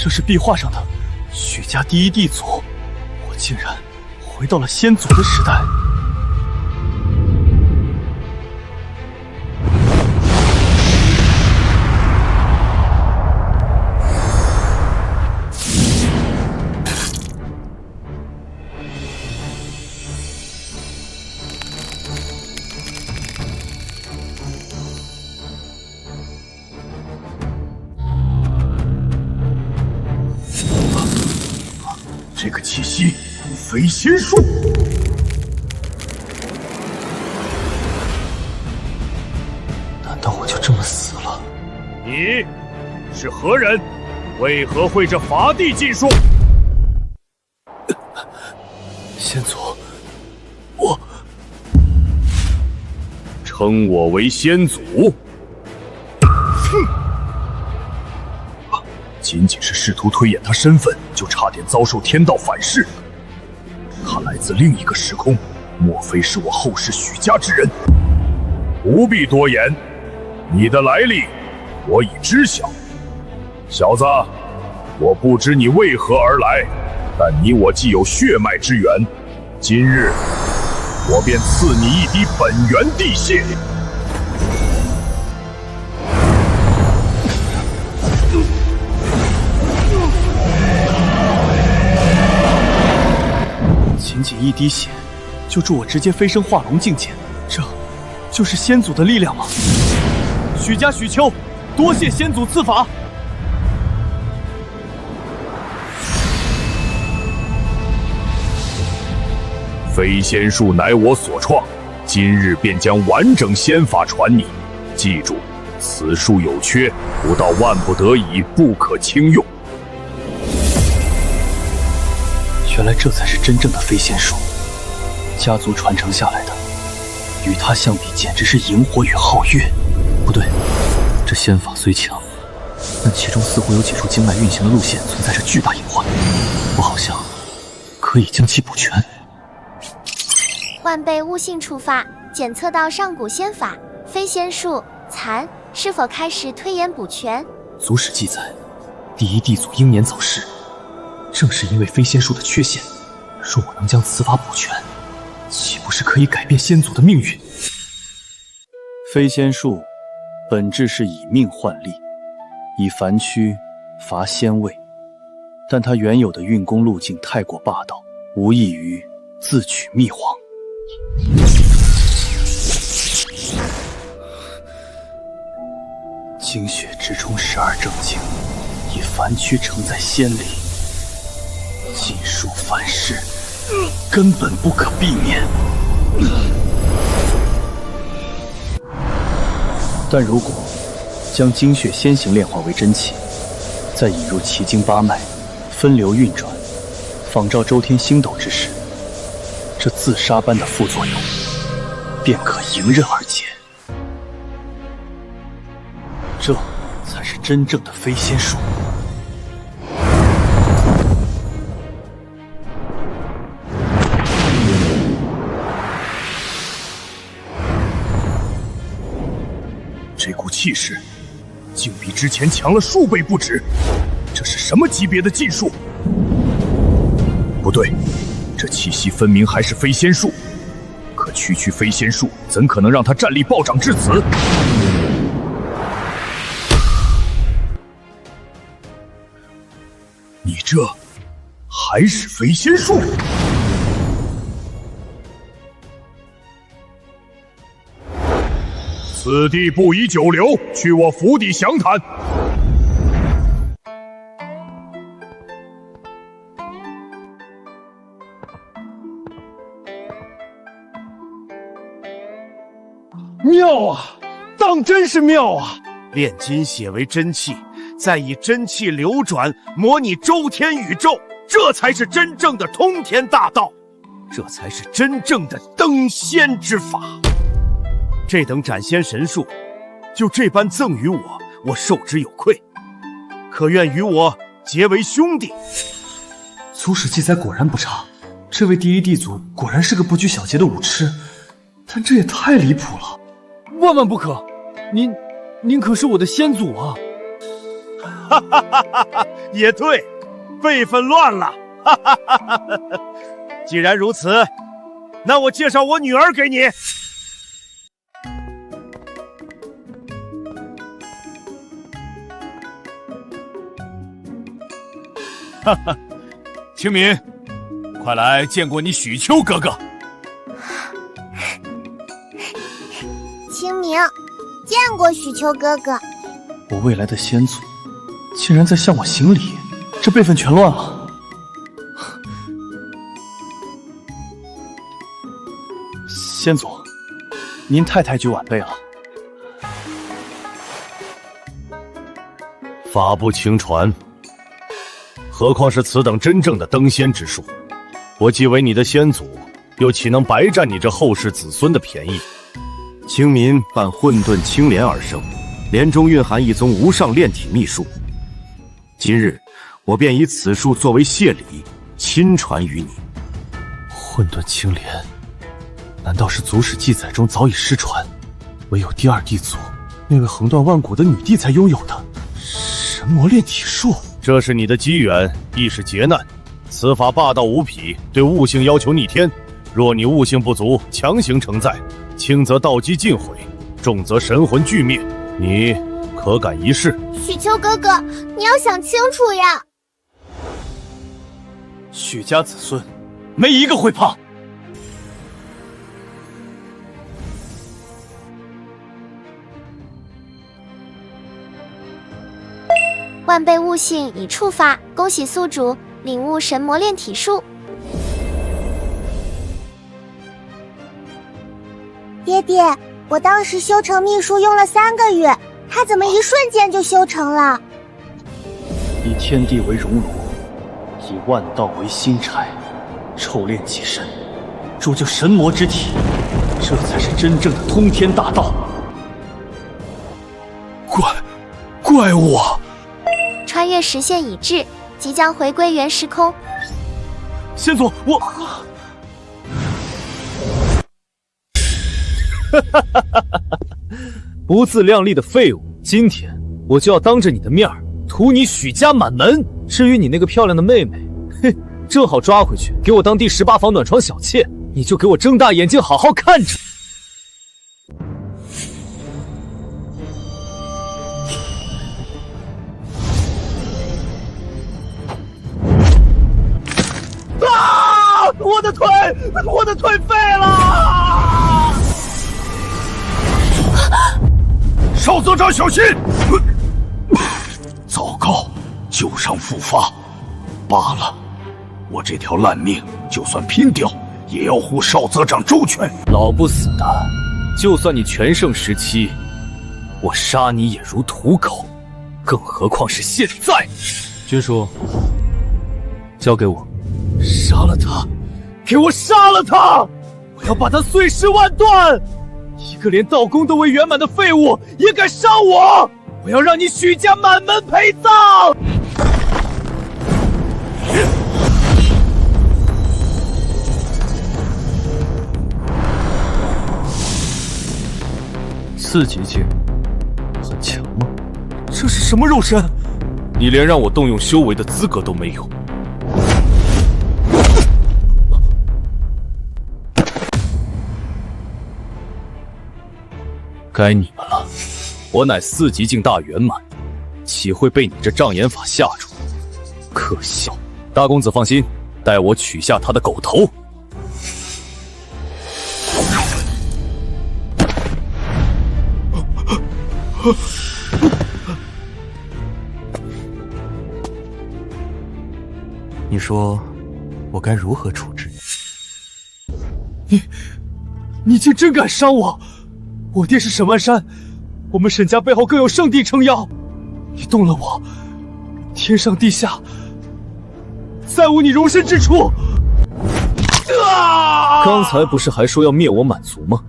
这是壁画上的许家第一地祖，我竟然回到了先祖的时代。这个气息，飞仙术。难道我就这么死了？你是何人？为何会这伐地禁术？先祖，我称我为先祖？哼！仅仅是试图推演他身份，就差点遭受天道反噬。他来自另一个时空，莫非是我后世许家之人？不必多言，你的来历我已知晓。小子，我不知你为何而来，但你我既有血脉之缘，今日我便赐你一滴本源地血。仅仅一滴血，就助我直接飞升化龙境界，这就是先祖的力量吗？许家许丘，多谢先祖赐法。飞仙术乃我所创，今日便将完整仙法传你。记住，此术有缺，不到万不得已，不可轻用。原来这才是真正的飞仙术，家族传承下来的，与它相比简直是萤火与皓月。不对，这仙法虽强，但其中似乎有几处经脉运行的路线存在着巨大隐患，我好像可以将其补全。万被悟性触发，检测到上古仙法飞仙术残，是否开始推演补全？祖史记载，第一地祖英年早逝，正是因为飞仙术的缺陷。若我能将此法补全，岂不是可以改变先祖的命运？飞仙术本质是以命换力，以凡躯伐仙位，但它原有的运功路径太过霸道，无异于自取灭亡。精血直冲12正经，以凡躯承载仙力，禁术反噬，根本不可避免。但如果将精血先行炼化为真气，再引入奇经八脉，分流运转，仿照周天星斗之时，这自杀般的副作用便可迎刃而解。这才是真正的飞仙术。这股气势竟比之前强了数倍不止，这是什么级别的禁术？不对，这气息分明还是飞仙术，可区区飞仙术怎可能让他战力暴涨至此？你这还是飞仙术？此地不宜久留，去我府邸详谈。妙啊，当真是妙啊！炼金血为真气，再以真气流转，模拟周天宇宙，这才是真正的通天大道，这才是真正的登仙之法。这等斩仙神术，就这般赠予我，我受之有愧。可愿与我结为兄弟？祖史记载果然不差，这位第一地祖果然是个不拘小节的武痴，但这也太离谱了。万万不可！您可是我的先祖啊！哈哈哈哈！也对，辈分乱了。哈哈哈哈！既然如此，那我介绍我女儿给你。哈哈，清明，快来见过你许丘哥哥。清明，见过许丘哥哥。我未来的先祖竟然在向我行礼，这辈分全乱了。先祖，您太抬举晚辈了。法不轻传，何况是此等真正的登仙之术。我既为你的先祖，又岂能白占你这后世子孙的便宜？清明伴混沌青莲而生，莲中蕴含一宗无上炼体秘术。今日我便以此术作为谢礼，亲传于你。混沌青莲，难道是祖史记载中早已失传，唯有第二帝祖那位横断万古的女帝才拥有的神魔炼体术？这是你的机缘，亦是劫难。此法霸道无匹，对悟性要求逆天。若你悟性不足，强行承载，轻则道基尽毁，重则神魂俱灭。你可敢一试？许丘哥哥，你要想清楚呀！许家子孙，没一个会怕。万辈悟性已触发，恭喜宿主领悟神魔炼体术。爹爹，我当时修成秘术用了3个月，他怎么一瞬间就修成了？以天地为熔炉，以万道为心柴，淬炼己身，铸就神魔之体，这才是真正的通天大道。怪物啊！穿越时限已至，即将回归原时空。先祖，我……不自量力的废物！今天我就要当着你的面屠你许家满门。至于你那个漂亮的妹妹，嘿，正好抓回去，给我当第18房暖床小妾。你就给我睁大眼睛，好好看着。我的腿废了！少则长小心！糟糕，旧伤复发。罢了，我这条烂命就算拼掉，也要护少则长周全。老不死的，就算你全盛时期，我杀你也如土狗，更何况是现在。君叔，交给我，杀了他！给我杀了他！我要把他碎尸万段！一个连道功都未圆满的废物也敢杀我！我要让你许家满门陪葬！4级境，很强吗？这是什么肉身？你连让我动用修为的资格都没有。该你们了，我乃4级境大圆满，岂会被你这障眼法吓住？可笑！大公子放心，待我取下他的狗头。你说我该如何处置你？你竟真敢伤我！我爹是沈万山，我们沈家背后更有圣地撑腰。你动了我，天上地下再无你容身之处。刚才不是还说要灭我满族吗？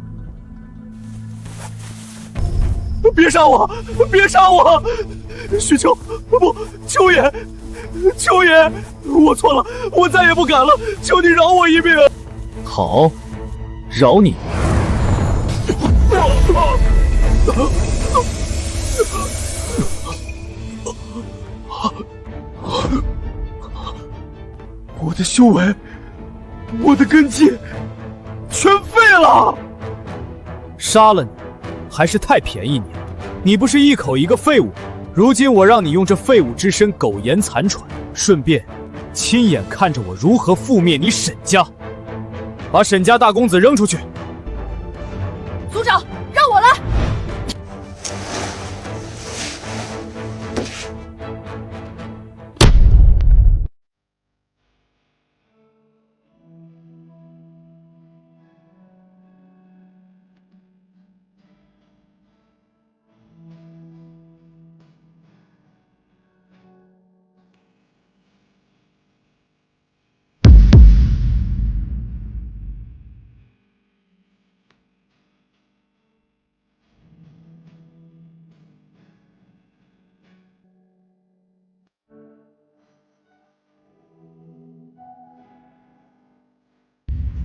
别杀我！别杀我！许丘，不，丘爷，丘爷，我错了，我再也不敢了，求你饶我一命。好，饶你。的修为，我的根基全废了。杀了你，还是太便宜你了。你不是一口一个废物，如今我让你用这废物之身苟延残喘，顺便亲眼看着我如何覆灭你沈家。把沈家大公子扔出去。族长，让我来。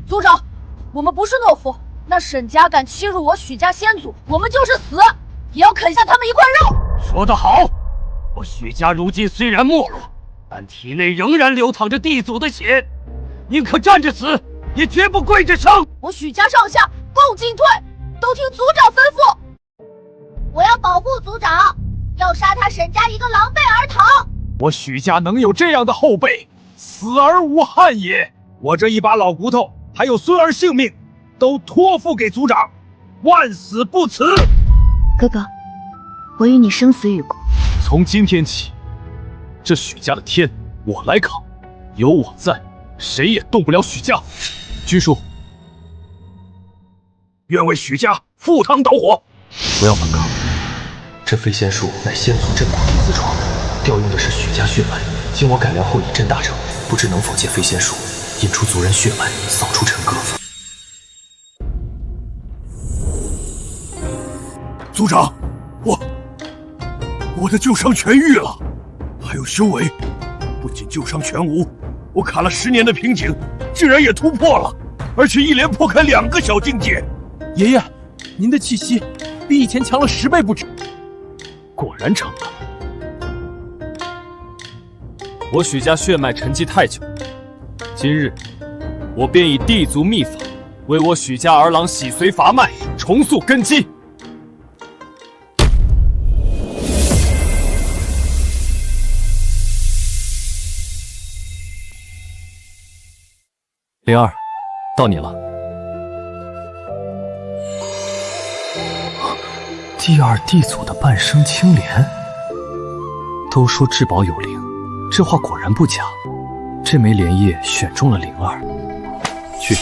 族长，我们不是懦夫，那沈家敢欺辱我许家先祖，我们就是死也要啃下他们一块肉。说得好，我许家如今虽然没落，但体内仍然流淌着地祖的血，宁可站着死，也绝不跪着生。我许家上下共进退，都听族长吩咐。我要保护族长，要杀他沈家一个狼狈而逃。我许家能有这样的后辈，死而无憾也。我这一把老骨头，还有孙儿性命，都托付给族长，万死不辞。哥哥，我与你生死与共。从今天起，这许家的天我来扛，有我在，谁也动不了许家。军叔，愿为许家赴汤蹈火。不要反抗，这飞仙术乃先祖镇国之私创，调用的是许家血脉，经我改良后以阵大成，不知能否借飞仙术引出族人血脉，扫除陈戈。族长，我的旧伤痊愈了，还有修为，不仅旧伤全无，我卡了10年的瓶颈，竟然也突破了，而且一连破开2个小境界。爷爷，您的气息比以前强了10倍不止。果然成了。我许家血脉沉寂太久，今日我便以地族秘法为我许家儿郎洗髓伐脉，重塑根基。灵儿，到你了。第二地祖的半生青莲，都说至宝有灵，这话果然不假。这枚莲叶选中了灵儿，去。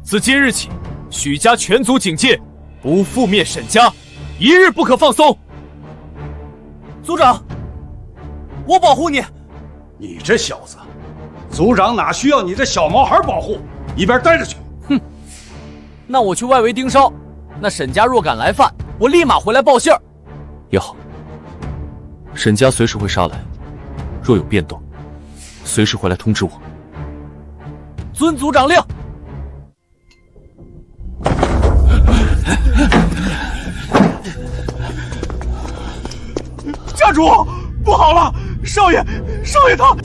自今日起，许家全族警戒，不覆灭沈家，一日不可放松。族长，我保护你。你这小子，族长哪需要你这小毛孩保护？一边待着去。哼，那我去外围盯梢，那沈家若敢来犯，我立马回来报信儿。也好，沈家随时会杀来，若有变动，随时回来通知我。遵族长令。家主，不好了，少爷他。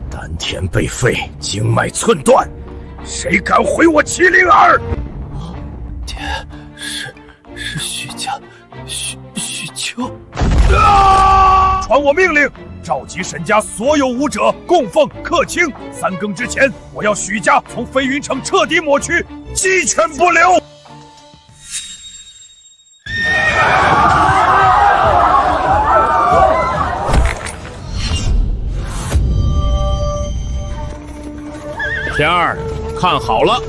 丹田被废，经脉寸断，谁敢毁我麒麟儿？爹，是许家，许秋。传我命令，召集沈家所有武者，供奉客卿。3更之前，我要许家从飞云城彻底抹去，鸡犬不留。天儿，看好了，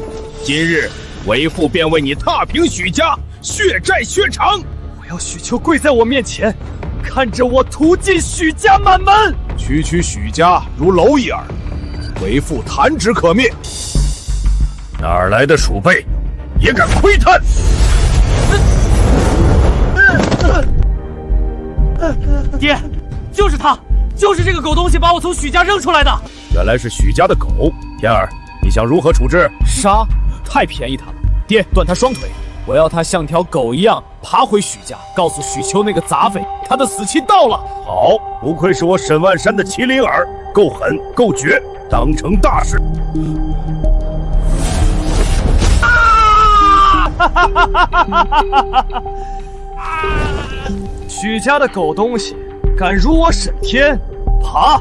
今日为父便为你踏平许家，血债血偿。我要许秋跪在我面前，看着我屠尽许家满门。区许家如蝼蚁耳，为父弹指可灭。哪儿来的鼠辈，也敢窥探？爹，就是他，就是这个狗东西把我从许家扔出来的。原来是许家的狗。天儿，你想如何处置？杀太便宜他了。爹，断他双腿！我要他像条狗一样爬回许家，告诉许丘那个杂匪，他的死期到了。好，不愧是我沈万山的麒麟耳，够狠够绝，当成大事。许家的狗东西，敢辱我沈天，爬！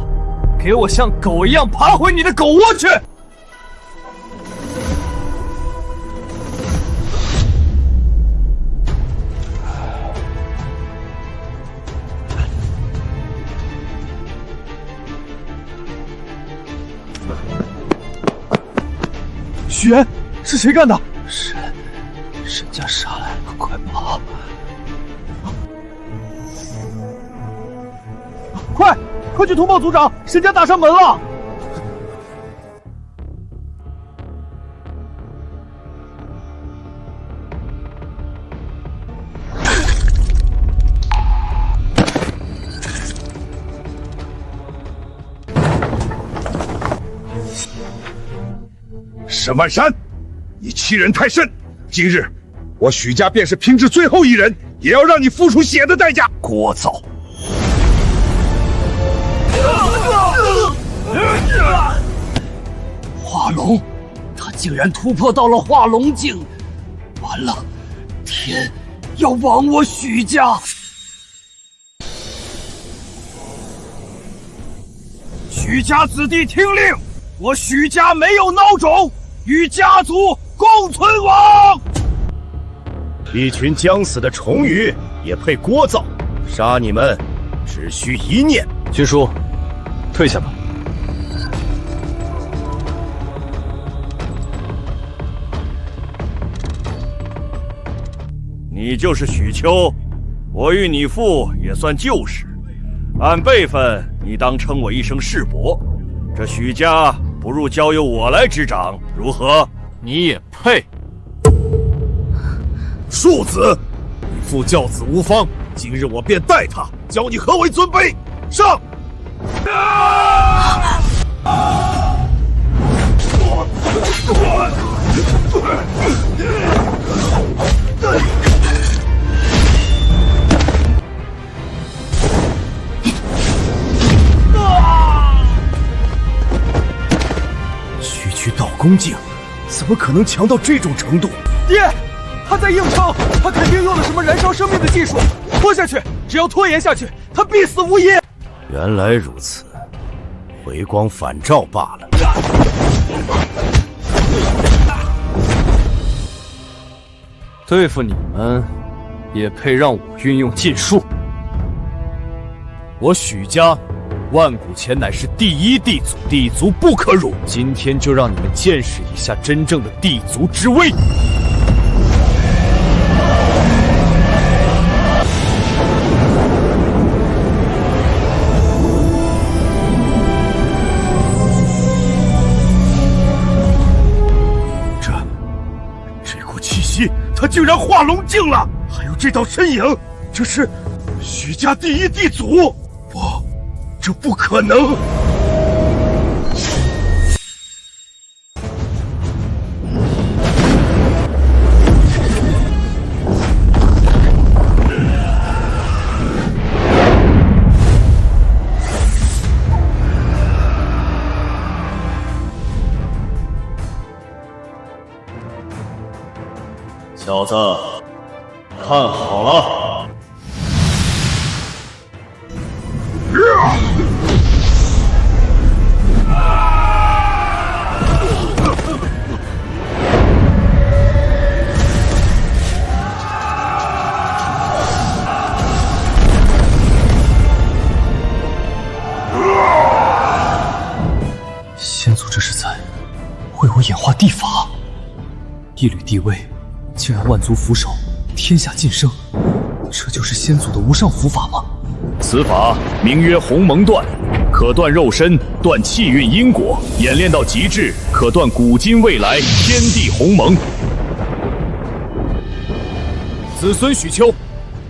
给我像狗一样爬回你的狗窝去！许岩，是谁干的？沈家杀来了，快跑！快去通报族长，沈家打上门了！沈万山，你欺人太甚！今日我许家便是拼至最后一人，也要让你付出血的代价！聒噪！化龙，他竟然突破到了化龙境，完了，天要亡我许家！许家子弟听令，我许家没有孬种，与家族共存亡！一群将死的虫鱼也配聒噪？杀你们只需一念。军叔，退下吧。你就是许丘，我与你父也算旧识，按辈分，你当称我一声世伯。这许家不如交由我来执掌，如何？你也配？庶子，你父教子无方，今日我便待他，教你何为尊卑。上！区区道宫境，怎么可能强到这种程度？爹，他在硬撑，他肯定用了什么燃烧生命的技术。拖下去，只要拖延下去，他必死无疑。原来如此，回光返照罢了。对付你们，也配让我运用禁术？我许家万古前乃是第一地族，地族不可辱。今天就让你们见识一下真正的地族之威。这股气息，他竟然化龙境了！还有这道身影，这是许家第一地族？不，这不可能！小子，看好了！先祖这是在为我演化地法，一缕地位竟然万族俯首，天下晋升，这就是先祖的无上符法吗？此法名曰鸿蒙断，可断肉身，断气运因果，演练到极致，可断古今未来天地鸿蒙。子孙许丘，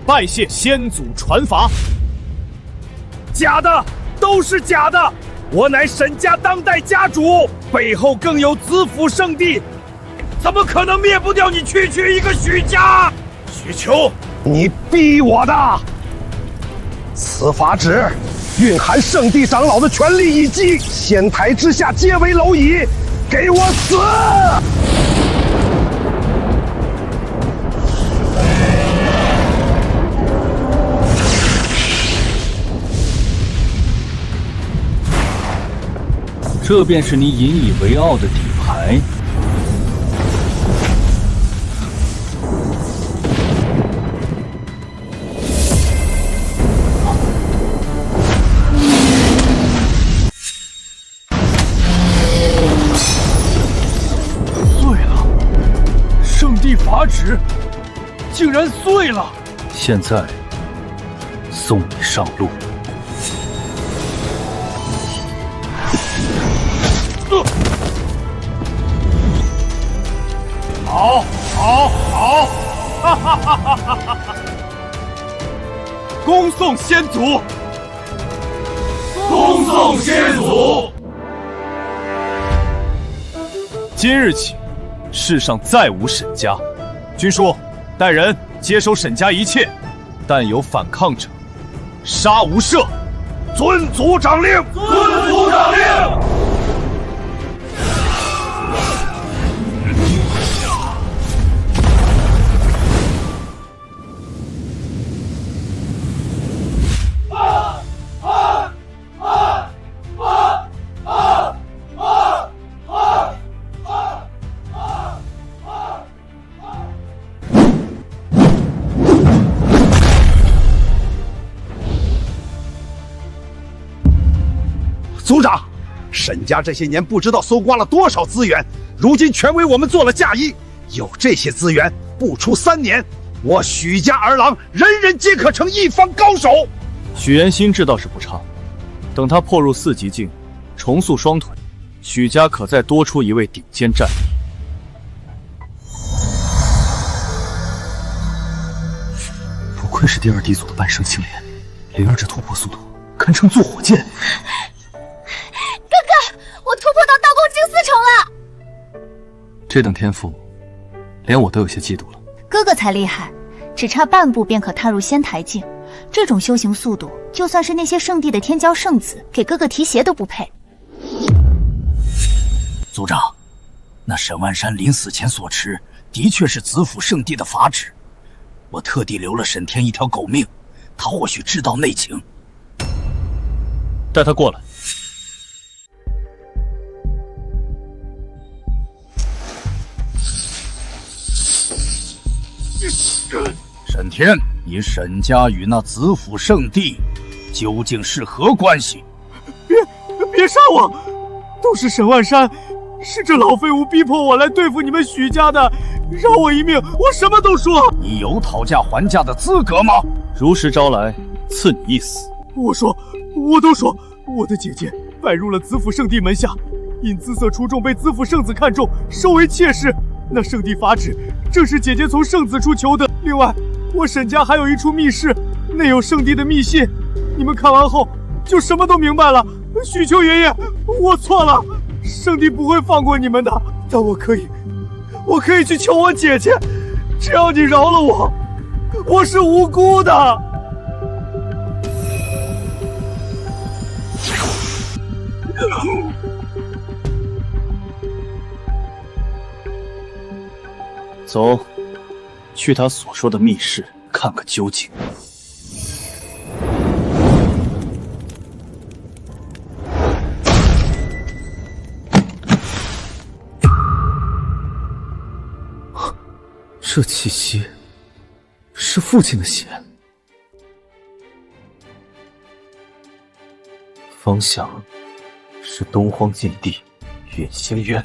拜谢先祖传法。假的，都是假的！我乃沈家当代家主，背后更有子府圣地。怎么可能灭不掉你区区一个许家？许丘，你逼我的！此法旨蕴含圣地长老的权力一击，仙台之下皆为蝼蚁，给我死！这便是你引以为傲的底牌。碎了，圣地法旨竟然碎了！现在送你上路。好，哈哈哈哈哈哈！恭送先祖，恭送先祖。今日起，世上再无沈家。军书，带人接收沈家一切，但有反抗者，杀无赦。遵族长令，遵族长令。族长，沈家这些年不知道搜刮了多少资源，如今全为我们做了嫁衣。有这些资源，不出3年，我许家儿郎人人皆可成一方高手。许元兴这倒是不差，等他破入4级境，重塑双腿，许家可再多出一位顶尖战力。不愧是第2地组的半生青莲，灵儿这突破速度堪称坐火箭。我突破到道宫境4重了！这等天赋，连我都有些嫉妒了。哥哥才厉害，只差半步便可踏入仙台境。这种修行速度，就算是那些圣地的天骄圣子，给哥哥提鞋都不配。族长，那沈万山临死前所持，的确是子府圣地的法旨。我特地留了沈天一条狗命，他或许知道内情。带他过来。沈天，你沈家与那子府圣地究竟是何关系？别杀我！都是沈万山，是这老废物逼迫我来对付你们许家的，饶我一命，我什么都说。你有讨价还价的资格吗？如实招来，赐你一死。我都说，我的姐姐拜入了子府圣地门下，因姿色出众被子府圣子看中，收为妾室。那圣地法旨正是姐姐从圣子处求得。另外，我沈家还有一处密室，内有圣地的密信。你们看完后就什么都明白了。许丘爷爷，我错了，圣地不会放过你们的。但我可以去求我姐姐，只要你饶了我，我是无辜的。走，去他所说的密室看个究竟。这气息是父亲的血，方向是东荒禁地远星渊。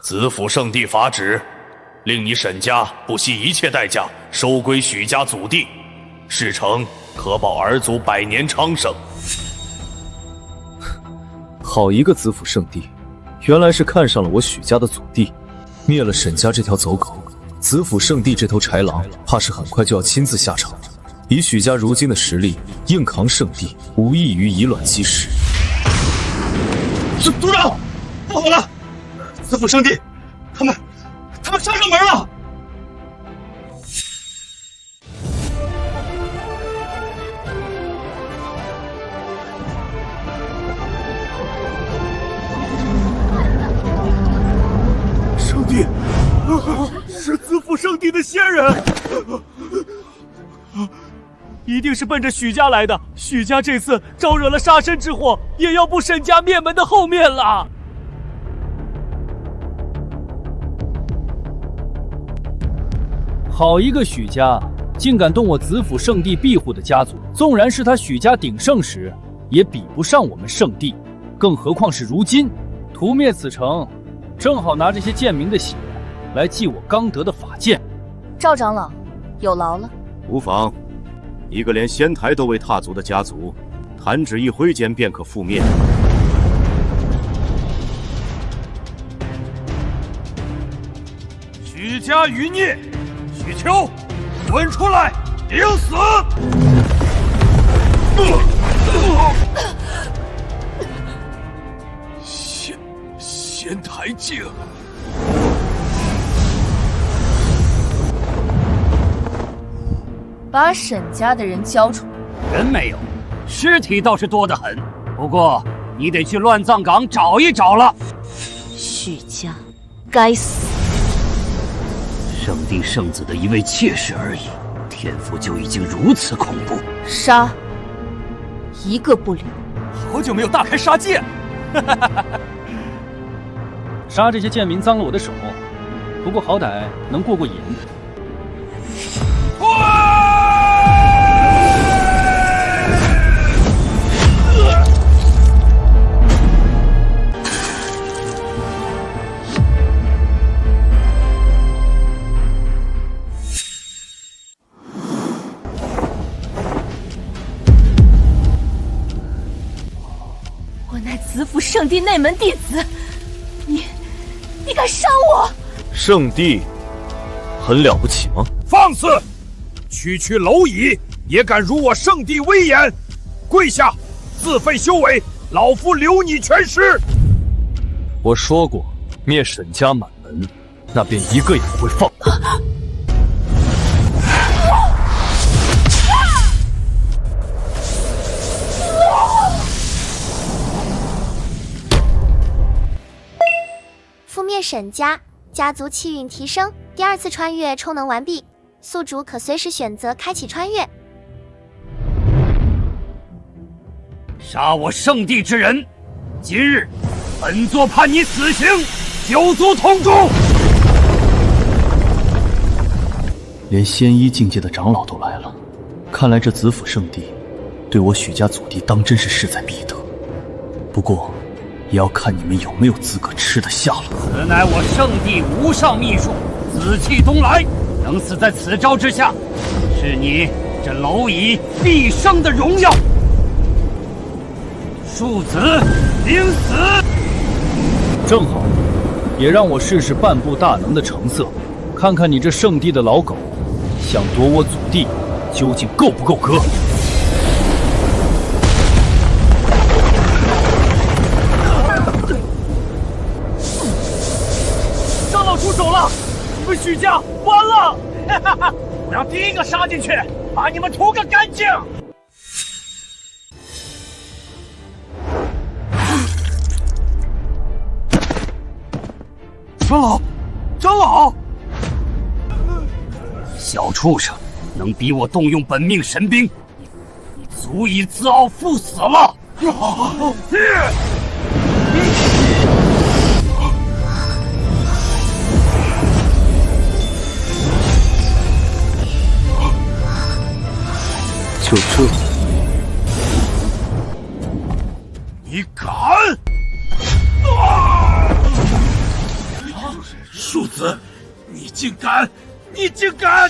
子府圣地法旨，令你沈家不惜一切代价收归许家祖地，事成可保儿族100年昌盛。好一个子府圣地，原来是看上了我许家的祖地，灭了沈家这条走狗，子府圣地这头豺狼，怕是很快就要亲自下场。以许家如今的实力，硬扛圣地，无异于以卵击石。族长，不好了！子府圣地，他们杀上门了！圣地，是子府圣地的仙人。一定是奔着许家来的。许家这次招惹了杀身之祸，也要步沈家灭门的后面了。好一个许家，竟敢动我子府圣地庇护的家族！纵然是他许家鼎盛时，也比不上我们圣地，更何况是如今屠灭此城，正好拿这些贱民的血来祭我刚得的法剑。赵长老，有劳了。无妨。一个连仙台都未踏足的家族，弹指一挥间便可覆灭。许家余孽，许秋，滚出来，顶死！仙台境。把沈家的人交出来。人没有，尸体倒是多得很。不过你得去乱葬岗找一找了。许家，该死！圣帝圣子的一位妾室而已，天赋就已经如此恐怖。杀，一个不留。好久没有大开杀戒，杀这些贱民脏了我的手，不过好歹能过瘾。子府圣地内门弟子，你敢杀我？圣地很了不起吗？放肆！区区蝼蚁也敢辱我圣地威严！跪下，自废修为，老夫留你全尸！我说过，灭沈家满门，那便一个也不会放过。覆灭沈家，家族气运提升，第二次穿越充能完毕，宿主可随时选择开启穿越。杀我圣地之人，今日本座判你死刑，九族同诛。连仙一境界的长老都来了，看来这子府圣地对我许家祖弟当真是势在必得。不过也要看你们有没有资格吃得下了。此乃我圣地无上秘术，紫气东来，能死在此招之下，是你这蝼蚁毕生的荣耀。庶子，领死！正好，也让我试试半步大能的成色，看看你这圣地的老狗，想夺我祖弟，究竟够不够格？出手了！你们许家完了！我要第一个杀进去，把你们屠个干净！长老，长老！小畜生，能逼我动用本命神兵，你足以自傲赴死了！就这，你敢！庶子，你竟敢！你竟敢！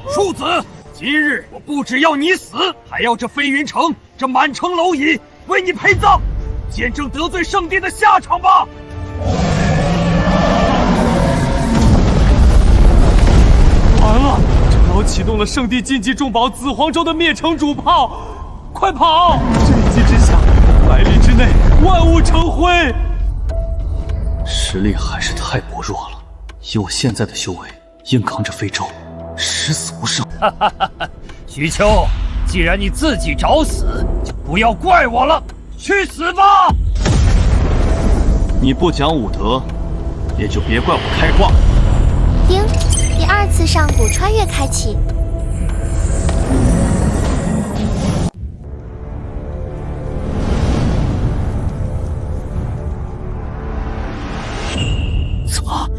庶子，今日我不只要你死，还要这飞云城这满城蝼蚁为你陪葬，见证得罪圣地的下场吧！我启动了圣地禁忌重宝紫黄州的灭城主炮，快跑！这一击之下，100里之内万物成灰。实力还是太薄弱了，以我现在的修为，硬扛着非洲，十死无生。徐秋，既然你自己找死，就不要怪我了，去死吧！你不讲武德，也就别怪我开挂。叮，第2次上古穿越开启。怎么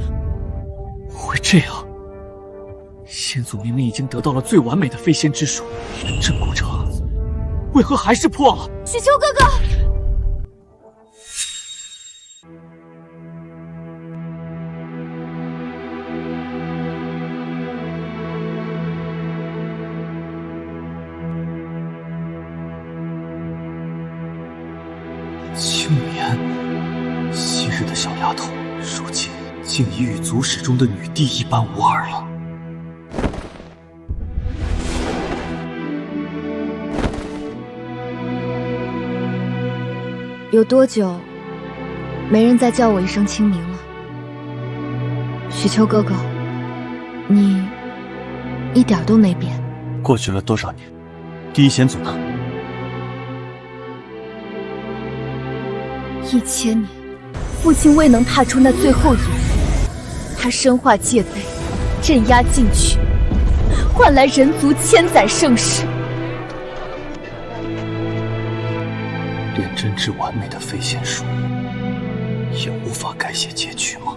会这样？先祖明明已经得到了最完美的飞仙之术，镇古城为何还是破了？许秋哥哥，青棉，昔日的小丫头，如今竟已与族史中的女帝一般无二了。有多久没人再叫我一声清明了？许秋哥哥，你一点都没变。过去了多少年？第一先祖呢？1000年，父亲未能踏出那最后一步，他身化戒备，镇压禁区，换来人族千载盛世。连真挚完美的飞仙术也无法改写结局吗？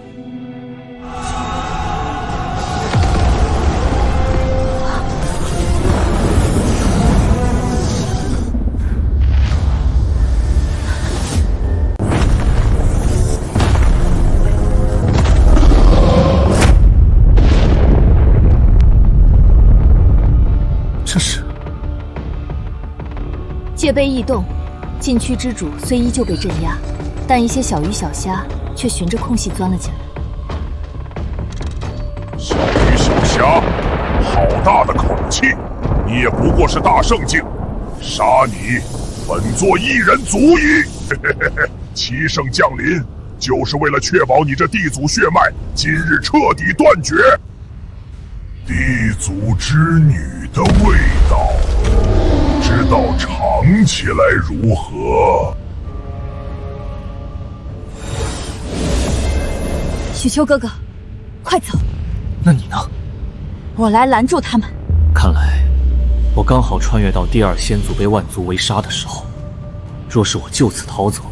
这是戒备异动。禁区之主虽依旧被镇压，但一些小鱼小虾却循着空隙钻了进来。小鱼小虾，好大的口气！你也不过是大圣境，杀你，本座一人足矣。七圣降临，就是为了确保你这地祖血脉今日彻底断绝。地祖之女的味道。不知道尝起来如何？许秋哥哥，快走！那你呢？我来拦住他们。看来我刚好穿越到第2先祖被万族围杀的时候。若是我就此逃走，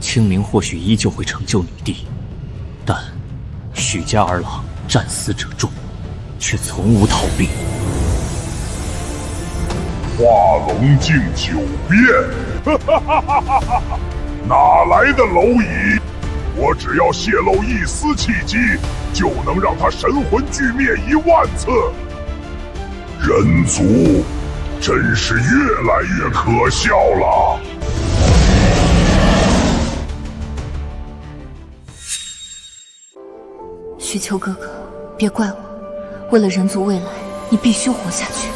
清明或许依旧会成就女帝，但许家儿郎战死者众，却从无逃避。画龙镜9变，哪来的蝼蚁？我只要泄露一丝契机，就能让他神魂俱灭10000次。人族真是越来越可笑了。许秋哥哥，别怪我，为了人族未来，你必须活下去。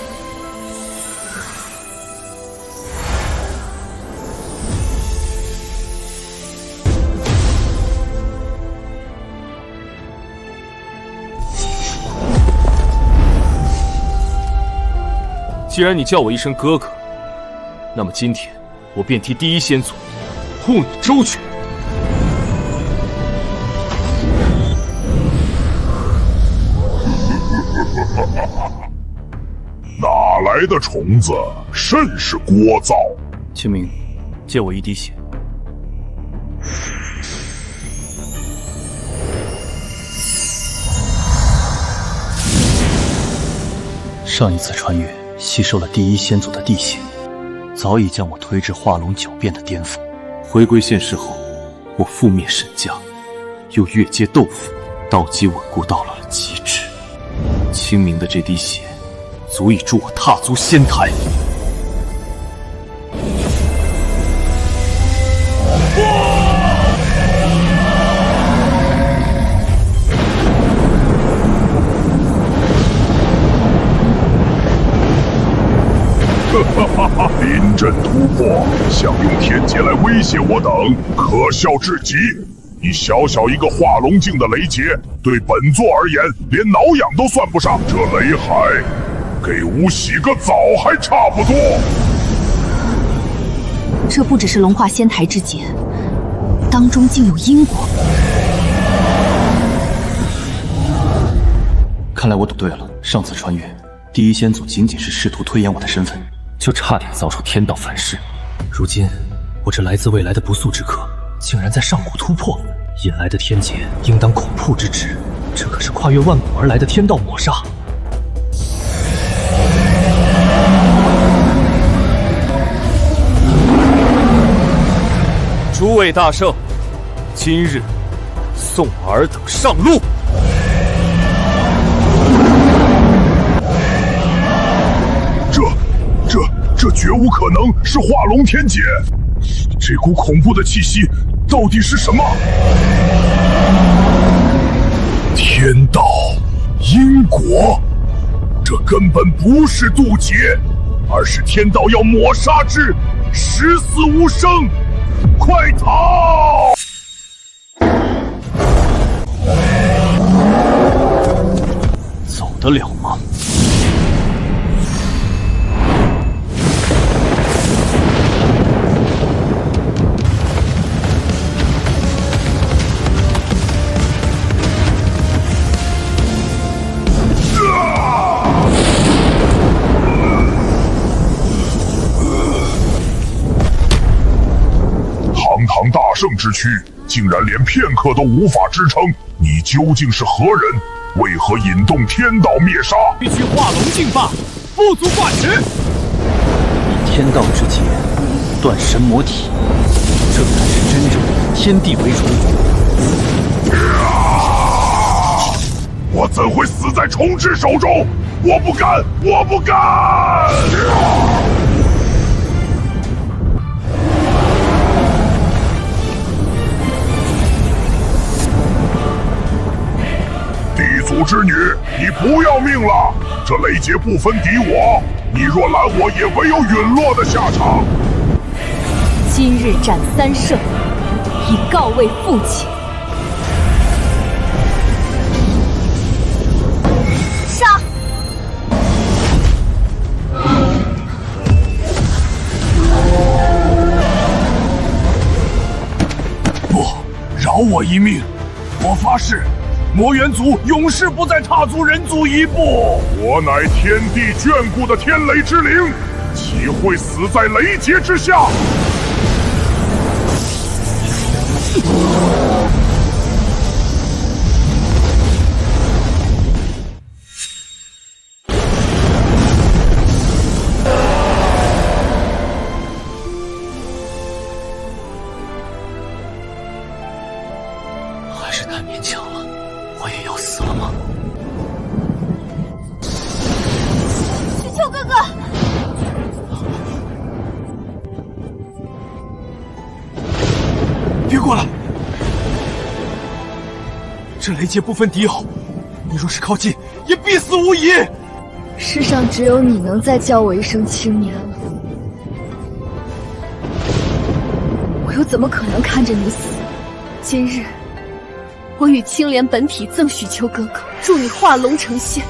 既然你叫我一声哥哥，那么今天我便替第1先祖护你周全。哪来的虫子，甚是聒噪！清明，借我1滴血。上一次穿越，吸收了第1先祖的地血，早已将我推至画龙9变的巅峰。回归现实后，我覆灭沈家，又越阶斗府，道基稳固到了极致。清明的这滴血，足以助我踏足仙台。临阵突破，想用天劫来威胁我等，可笑至极。你小小一个化龙境的雷劫，对本座而言，连挠痒都算不上。这雷海，给吾洗个澡还差不多。这不只是龙化仙台之劫，当中竟有因果。看来我赌对了，上次穿越，第一仙祖仅仅是试图推演我的身份，就差点遭受天道反噬。如今，我这来自未来的不速之客，竟然在上古突破，引来的天劫应当恐怖之至。这可是跨越万古而来的天道抹杀。诸位大圣，今日送尔等上路。这绝无可能是化龙天劫！这股恐怖的气息到底是什么？天道因果，这根本不是渡劫，而是天道要抹杀之，十死无生！快逃！走得了吗？堂堂大圣之躯，竟然连片刻都无法支撑，你究竟是何人？为何引动天道灭杀？必须化龙境罢，不足挂齿。以天道之劫断神魔体，这才是真正的以天地为主。我怎会死在虫之手中？我不敢！我不敢！地祖之女，你不要命了！这雷劫不分敌我，你若拦我，也唯有陨落的下场。今日斩三圣，以告慰父亲。杀！不，饶我一命！我发誓。魔元祖永世不再踏足人族一步。我乃天地眷顾的天雷之灵，岂会死在雷劫之下？还是太勉强了。我也要死了吗？许秋哥哥，别过来！这雷劫不分敌友，你若是靠近，也必死无疑。世上只有你能再叫我一声青年了，我又怎么可能看着你死？今日。我与青莲本体赠许秋哥哥，助你化龙成仙。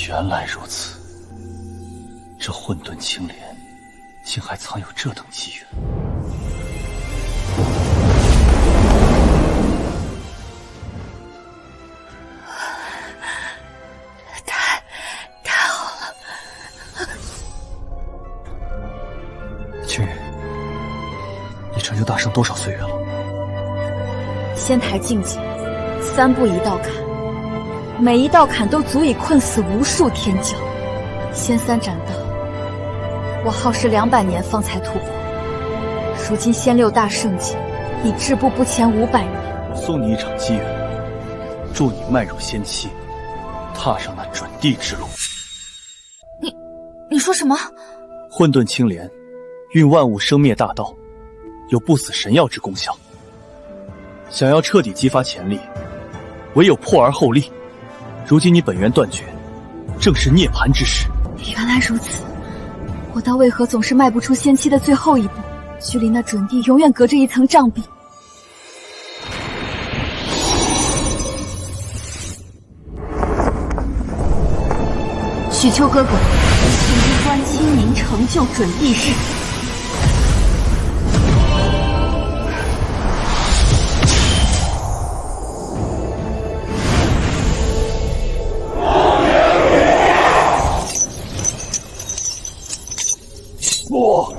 原来如此，这混沌青莲竟还藏有这等机缘。太好了！青羽，你成就大圣多少岁月了？仙台境界，3步1道坎。每一道坎都足以困死无数天骄，仙3斩道，我耗时200年方才突破，如今仙6大圣境已止步不前500年。送你一场机缘，助你迈入仙期，踏上那准地之路。你说什么？混沌青莲，运万物生灭大道，有不死神药之功效。想要彻底激发潜力，唯有破而后立。如今你本源断绝，正是涅槃之时。原来如此，我当为何总是迈不出仙期的最后一步？距离那准地永远隔着一层障壁。许丘哥哥，请衣冠清明，成就准地日。不，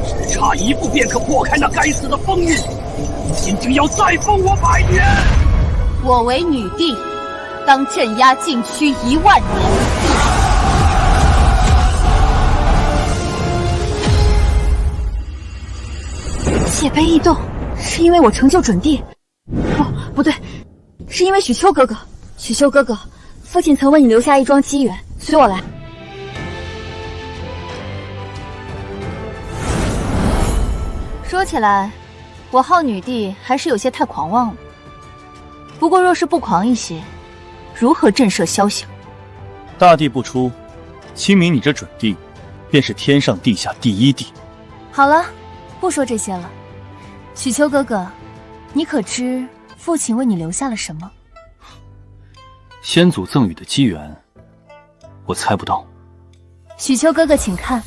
只差一步便可破开那该死的封印，如今只要再封我100年。我为女帝，当镇压禁区1万年。界碑异动，是因为我成就准地？不对，是因为许丘哥哥。许丘哥哥，父亲曾为你留下一桩机缘，随我来。说起来，我号女帝还是有些太狂妄了。不过若是不狂一些，如何震慑萧响？大帝不出，清明你这准地，便是天上地下第一帝。好了，不说这些了。许丘哥哥，你可知父亲为你留下了什么？先祖赠予的机缘，我猜不到。许丘哥哥，请看。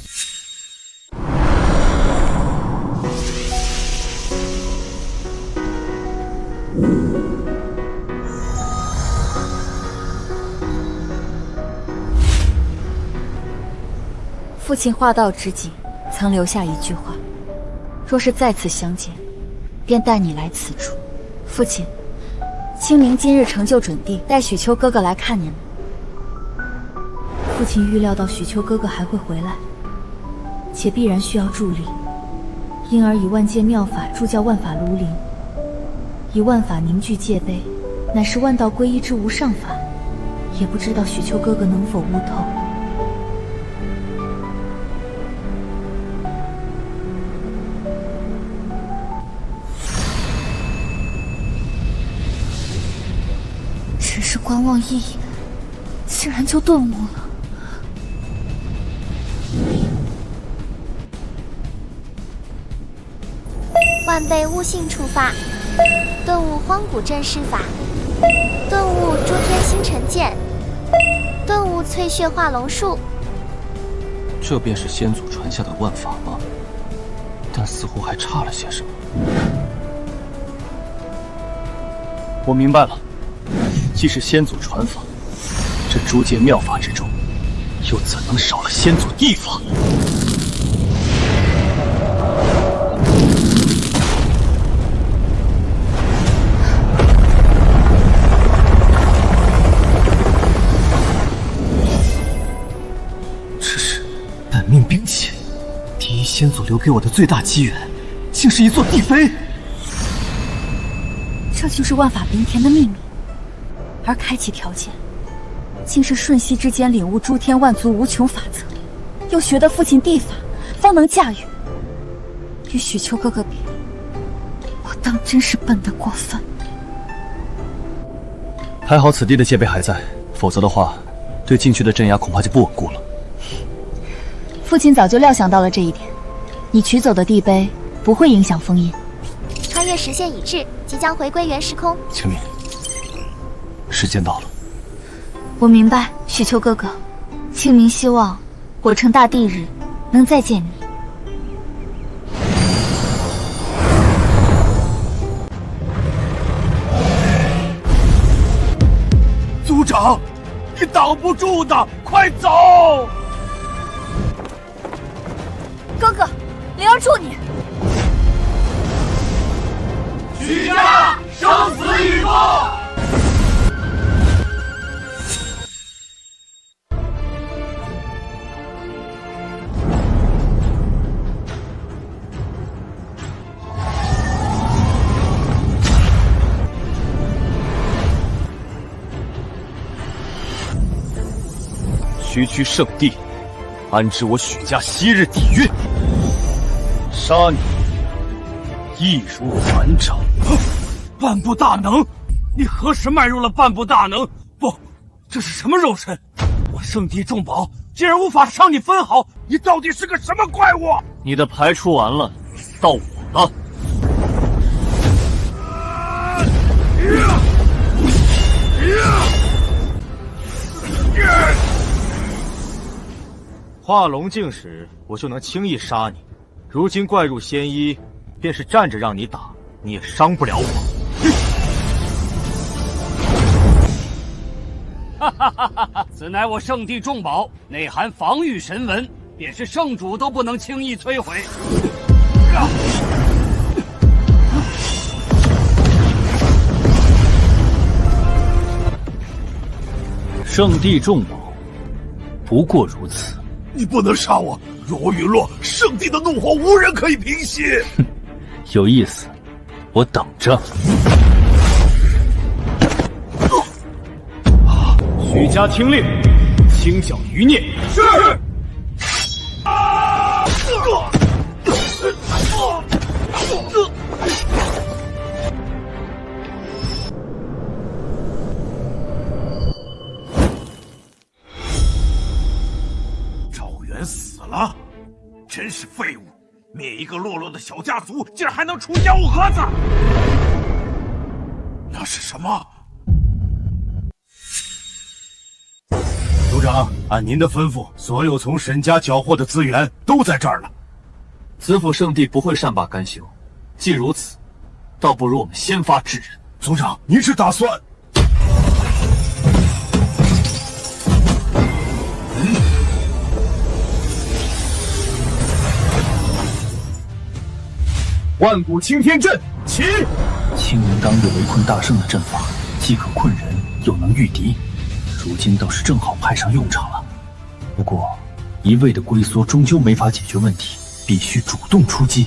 父亲化道之际，曾留下一句话：若是再次相见，便带你来此处。父亲，清明今日成就准地，带许丘哥哥来看您了。父亲预料到许丘哥哥还会回来，且必然需要助力，因而以万界妙法助教万法庐陵，以万法凝聚界碑，乃是万道归一之无上法。也不知道许丘哥哥能否悟透。只是观望一眼，竟然就顿悟了。万倍悟性触发，顿悟荒古镇世法，顿悟诸天星辰剑，顿悟翠血化龙术。这便是先祖传下的万法吗？但似乎还差了些什么。我明白了，既是先祖传法，这诸界妙法之中，又怎能少了先祖地法？这是本命兵器，第一先祖留给我的最大机缘，竟是一座地碑。这就是万法冰田的秘密，而开启条件，竟是瞬息之间领悟诸天万族无穷法则，又学得父亲地法，方能驾驭。与许丘哥哥比，我当真是笨得过分。还好此地的戒备还在，否则的话，对禁区的镇压恐怕就不稳固了。父亲早就料想到了这一点，你取走的地碑不会影响封印。穿越时限已至，即将回归原时空。清明，时间到了。我明白，许丘哥哥，清明希望我乘大帝日能再见你。族长，你挡不住的，快走！哥哥，灵儿助你。许家生死与共。区区圣地，安置我许家昔日底蕴，杀你易如反掌。半步大能，你何时迈入了半步大能？不，这是什么肉身？我圣地重宝竟然无法伤你分毫，你到底是个什么怪物？你的牌出完了，到我了。化龙境时，我就能轻易杀你。如今怪入仙衣，便是站着让你打，你也伤不了我。哈哈哈哈哈！此乃我圣地重宝，内含防御神纹，便是圣主都不能轻易摧毁。圣地重宝，不过如此。你不能杀我！若我陨落，圣地的怒火无人可以平息。哼，有意思，我等着。许家听令，清剿余孽。是。赵元死了，真是废物！灭一个落落的小家族，竟然还能出妖盒子！那是什么？族长，按您的吩咐，所有从沈家缴获的资源都在这儿了。子府圣地不会善罢甘休，既如此，倒不如我们先发制人。族长，您是打算？万古青天阵起！青云当日围困大圣的阵法，既可困人，又能御敌。如今倒是正好派上用场了。不过，一味的龟缩终究没法解决问题，必须主动出击。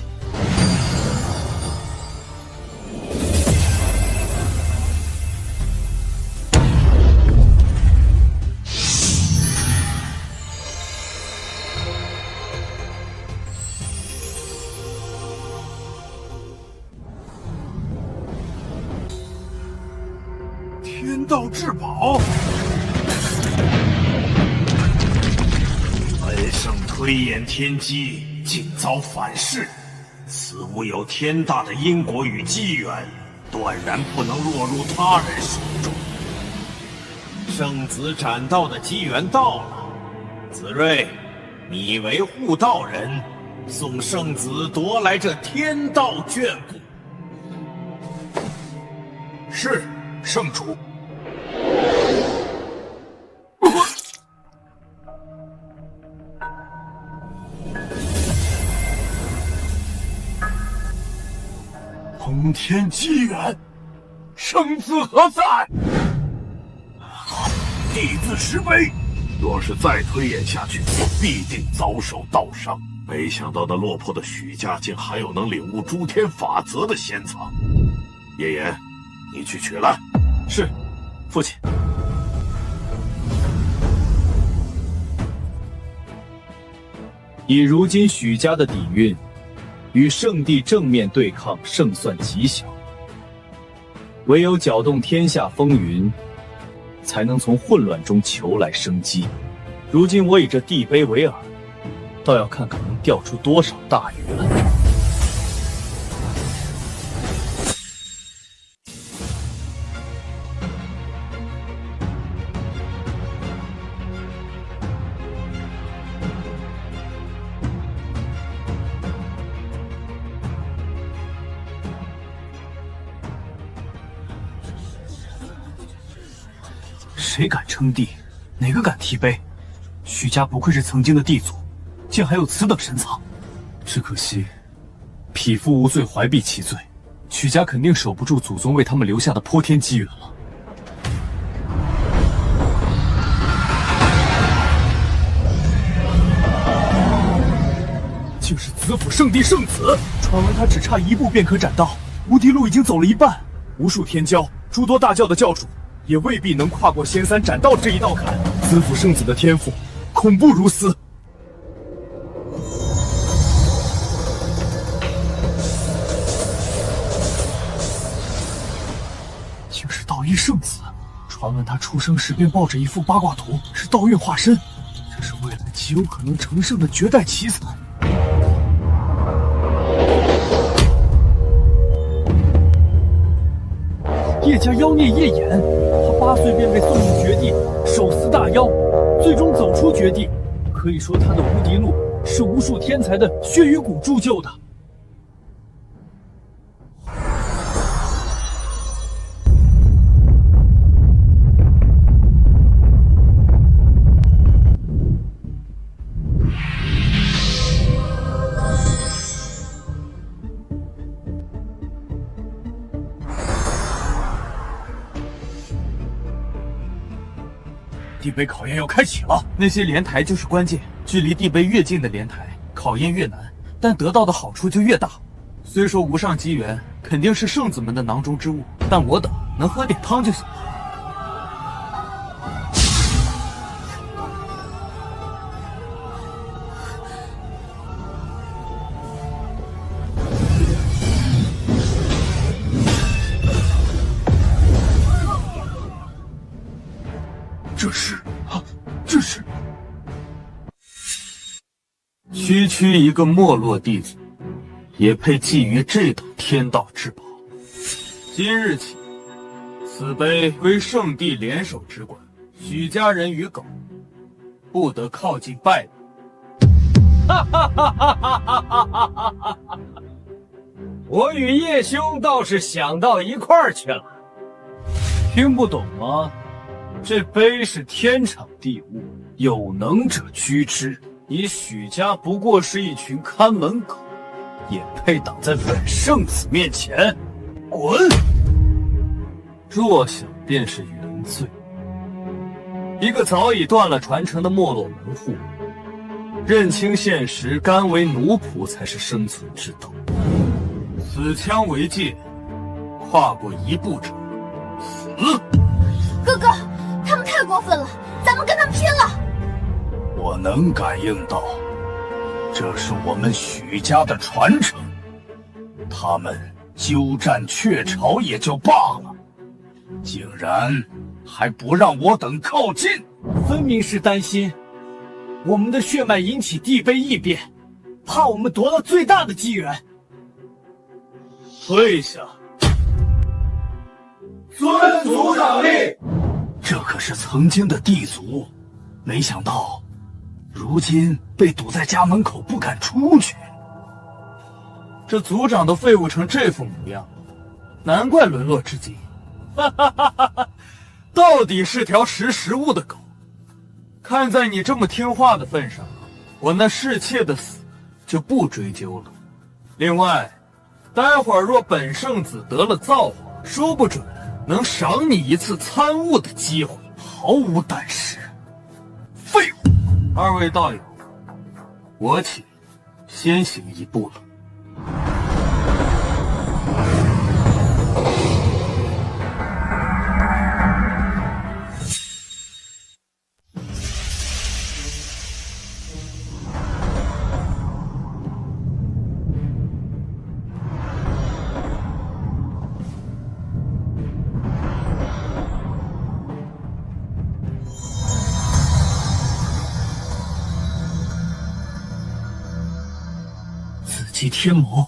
天道至宝。本圣推演天机，竟遭反噬，此物有天大的因果与机缘，断然不能落入他人手中。圣子斩道的机缘到了，子睿，你为护道人，送圣子夺来这天道眷顾。是，圣主。通天机缘，圣子何在？弟子石碑，若是再推演下去，必定遭受道伤。没想到那落魄的许家竟还有能领悟诸天法则的仙藏。叶言，你去取来。是，父亲。以如今许家的底蕴，与圣地正面对抗胜算极小，唯有搅动天下风云，才能从混乱中求来生机。如今我以这地碑为饵，倒要看看能钓出多少大鱼了。谁敢称帝？哪个敢提碑？许家不愧是曾经的帝祖，竟还有此等深藏。只可惜，匹夫无罪，怀璧其罪。许家肯定守不住祖宗为他们留下的泼天机缘了。竟是子府圣地圣子，传闻他只差一步便可斩道，无敌路已经走了一半，无数天骄、诸多大教的教主。也未必能跨过仙三斩道这一道坎。子府圣子的天赋，恐怖如斯。竟是道一圣子，传闻他出生时便抱着一副八卦图，是道运化身，这是未来极有可能成圣的绝代奇才。叶家妖孽叶衍，他8岁便被送入绝地，手撕大妖，最终走出绝地。可以说他的无敌路是无数天才的血与骨铸就的。地碑考验要开启了，那些莲台就是关键。距离地碑越近的莲台，考验越难，但得到的好处就越大。虽说无上机缘肯定是圣子们的囊中之物，但我等能喝点汤就行。区一个没落弟子，也配觊觎这等天道至宝。今日起，此碑归圣地联手之管，许家人与狗不得靠近拜哈哈哈哈哈哈哈！我与叶兄倒是想到一块儿去了。听不懂吗？这碑是天场地物，有能者居之。你许家不过是一群看门狗，也配挡在本圣子面前？滚！弱小便是原罪。一个早已断了传承的没落门户，认清现实，甘为奴仆才是生存之道。此枪为界，跨过一步者死。哥哥，他们太过分了，咱们跟他们拼了！我能感应到，这是我们许家的传承。他们鸠占鹊巢也就罢了，竟然还不让我等靠近，分明是担心我们的血脉引起地碑异变，怕我们夺了最大的机缘。退下！尊族长令。这可是曾经的地族，没想到如今被堵在家门口不敢出去。这族长都废物成这副模样，难怪沦落至今。哈哈哈哈哈！到底是条识时务的狗。看在你这么听话的份上，我那侍妾的死就不追究了。另外，待会儿若本圣子得了造化，说不准能赏你一次参悟的机会。毫无胆识，废物！二位道友，我请先行一步了。其天谋，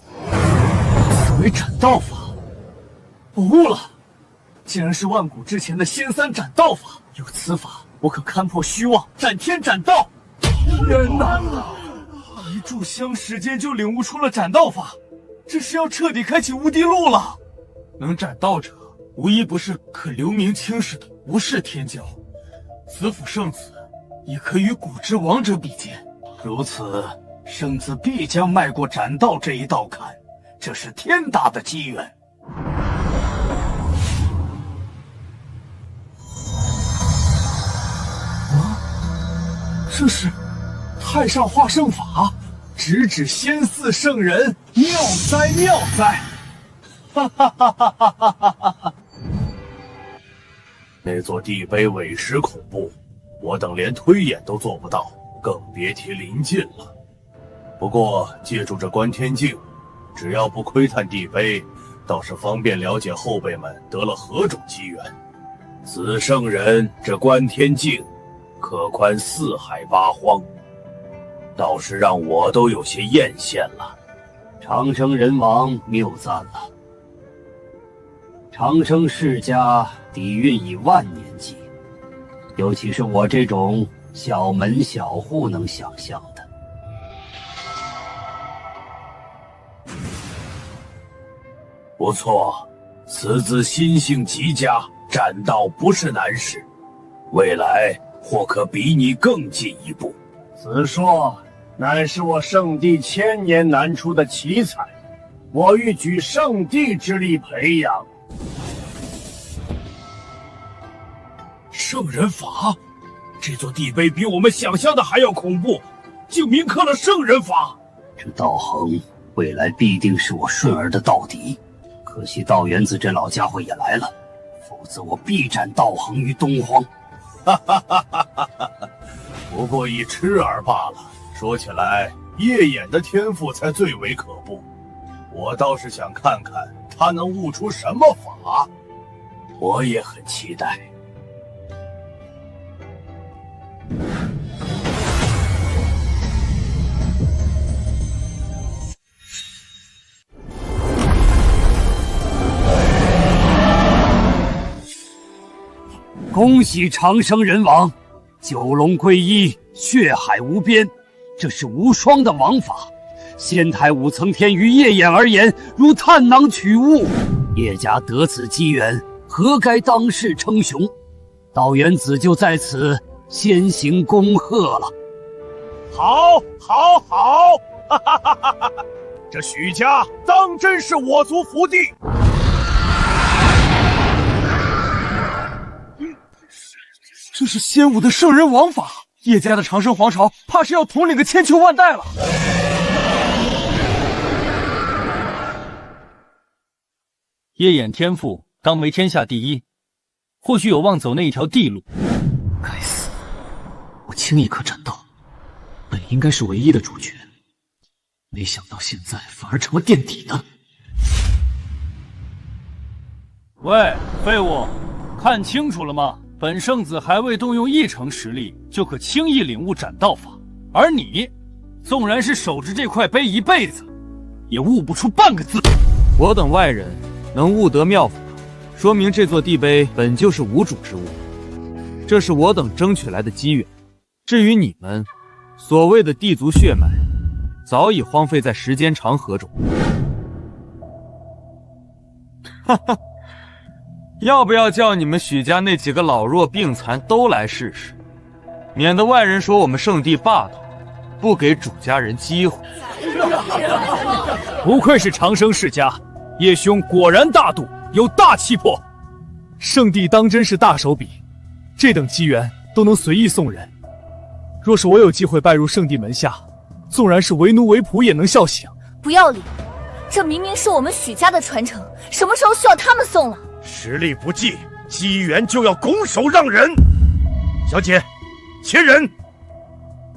此为斩道法。我悟了，竟然是万古之前的仙三斩道法。有此法，我可勘破虚妄，斩天斩道。天哪！一炷香时间就领悟出了斩道法，这是要彻底开启无敌路了。能斩道者，无一不是可留名青史的无世天骄。此府圣子，也可与古之王者比肩。如此，圣子必将迈过斩道这一道坎，这是天大的机缘。这是太上化圣法，直指仙祀圣人，妙哉妙哉！哈哈哈哈哈哈哈哈！那座地碑委实恐怖，我等连推演都做不到。更别提临近了。不过借助这观天镜，只要不窥探地碑，倒是方便了解后辈们得了何种机缘。此圣人这观天镜，可宽4海8荒，倒是让我都有些艳羡了。长生人王谬赞了。长生世家底蕴以万年计，尤其是我这种小门小户能想象的。不错，此子心性极佳，斩道不是难事，未来或可比你更进一步。此说乃是我圣地千年难出的奇才，我欲举圣地之力培养。圣人法，这座地碑比我们想象的还要恐怖，竟铭刻了圣人法。这道行未来必定是我顺儿的道敌，可惜道元子这老家伙也来了，否则我必斩道行于东荒。哈哈哈哈哈哈！不过一痴儿罢了。说起来，叶眼的天赋才最为可怖，我倒是想看看他能悟出什么法。我也很期待。恭喜长生人王，九龙归一，血海无边，这是无双的王法。仙台5层天于叶眼而言，如探囊取物。叶家得此机缘，何该当世称雄？道元子就在此先行恭贺了。好，好，好！哈哈哈哈哈！这许家当真是我族福地。这是仙武的圣人王法，叶家的长生皇朝怕是要统领个千秋万代了。叶眼天赋当为天下第一，或许有望走那一条地路。该死，我轻易可斩道，本应该是唯一的主角，没想到现在反而成了垫底的。喂，废物，看清楚了吗？本圣子还未动用1成实力，就可轻易领悟斩道法，而你，纵然是守着这块碑一辈子，也悟不出半个字。我等外人能悟得妙法，说明这座地碑本就是无主之物，这是我等争取来的机缘。至于你们所谓的地族血脉，早已荒废在时间长河中。哈哈。要不要叫你们许家那几个老弱病残都来试试，免得外人说我们圣地霸道，不给主家人机会。不愧是长生世家，叶兄果然大度，有大气魄。圣地当真是大手笔，这等机缘都能随意送人。若是我有机会拜入圣地门下，纵然是为奴为仆也能效醒。不要理，这明明是我们许家的传承，什么时候需要他们送了？实力不济，机缘就要拱手让人。小姐，且忍，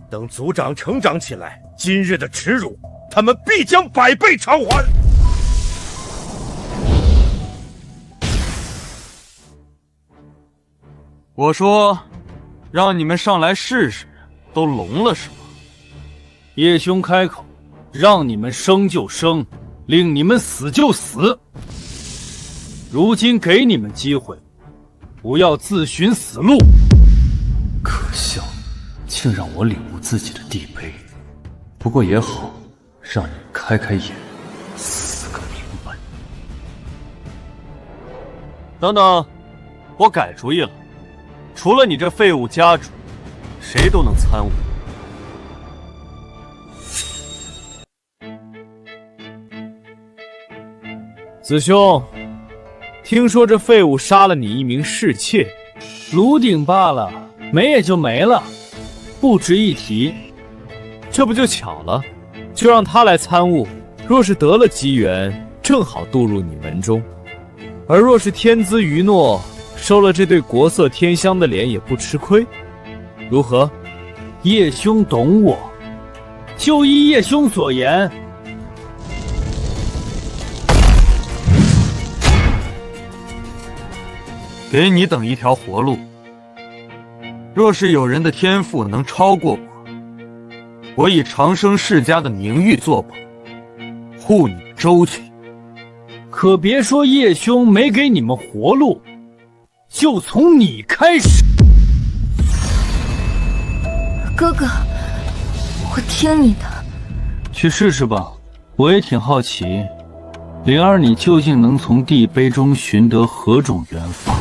等族长成长起来，今日的耻辱，他们必将100倍偿还。我说，让你们上来试试，都聋了是吗？叶兄开口，让你们生就生，令你们死就死。如今给你们机会，不要自寻死路。可笑，竟让我领悟自己的地碑。不过也好，让你们开开眼，死个明白。等等，我改主意了，除了你这废物家主，谁都能参悟。子兄，听说这废物杀了你一名侍妾，颅顶罢了，没也就没了，不值一提。这不就巧了，就让他来参悟。若是得了机缘，正好渡入你门中；而若是天资愚诺，收了这对国色天香的脸也不吃亏。如何？叶兄懂我，就依叶兄所言，给你等一条活路。若是有人的天赋能超过我，我以长生世家的名誉作保，护你周全。可别说叶兄没给你们活路，就从你开始。哥哥，我听你的。去试试吧，我也挺好奇，灵儿你究竟能从地碑中寻得何种缘法？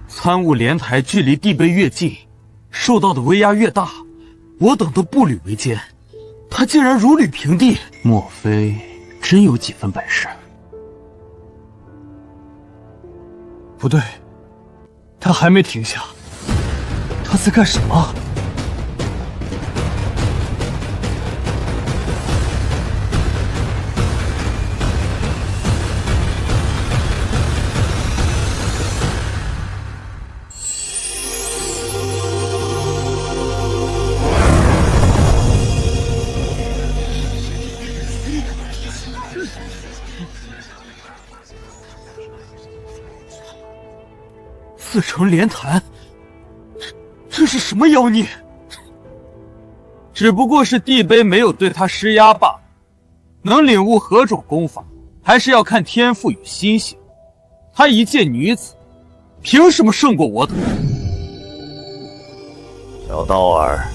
参悟莲台距离地碑越近，受到的威压越大，我等都步履维艰，他竟然如履平地，莫非真有几分本事？不对，他还没停下，他在干什么？自成莲潭，这是什么妖孽？只不过是地碑没有对他施压罢了，能领悟何种功法，还是要看天赋与心性。她一介女子，凭什么胜过我等？小道儿，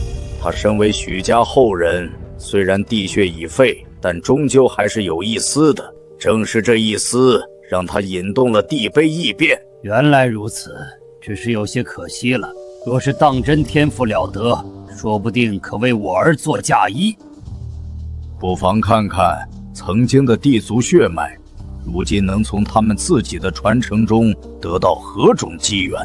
他身为许家后人，虽然地血已废，但终究还是有一丝的。正是这一丝，让他引动了地碑异变。原来如此，只是有些可惜了。若是当真天赋了得，说不定可为我儿做嫁衣。不妨看看曾经的地族血脉，如今能从他们自己的传承中得到何种机缘？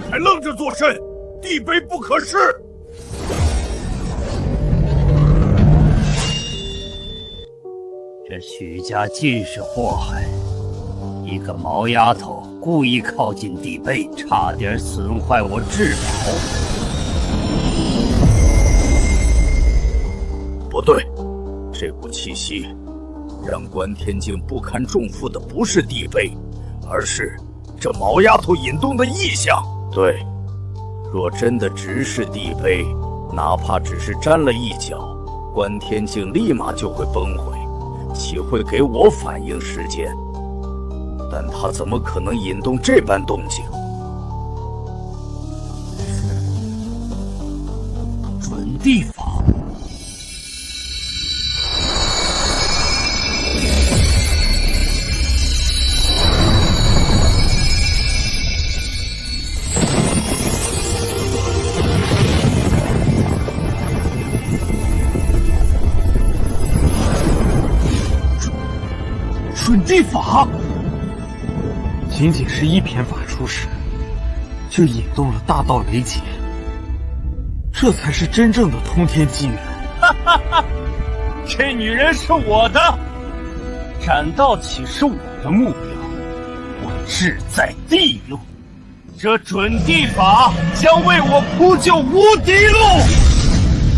还愣着作甚？地碑不可视！这许家尽是祸害，一个毛丫头故意靠近地碑，差点损坏我至宝。不对，这股气息让关天境不堪重负的不是地碑，而是这毛丫头引动的异象。对，若真的只是地碑，哪怕只是沾了一脚，关天境立马就会崩毁，岂会给我反应时间？但他怎么可能引动这般动静？准地法。准地法，仅仅是一篇法出时，就引动了大道雷劫，这才是真正的通天机缘。哈哈哈！这女人是我的，斩道岂是我的目标？我志在地路，这准地法将为我铺就无敌路。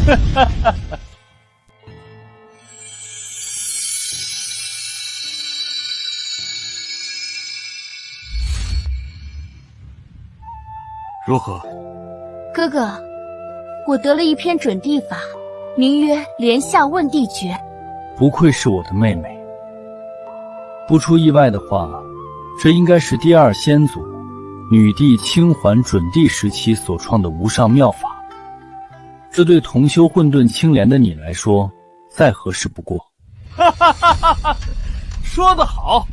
哈哈哈！如何？哥哥，我得了一篇准地法，名曰莲下问地诀。不愧是我的妹妹。不出意外的话，这应该是第二先祖女帝清环准帝时期所创的无上妙法。这对同修混沌青莲的你来说，再合适不过。哈哈哈哈哈！说得好，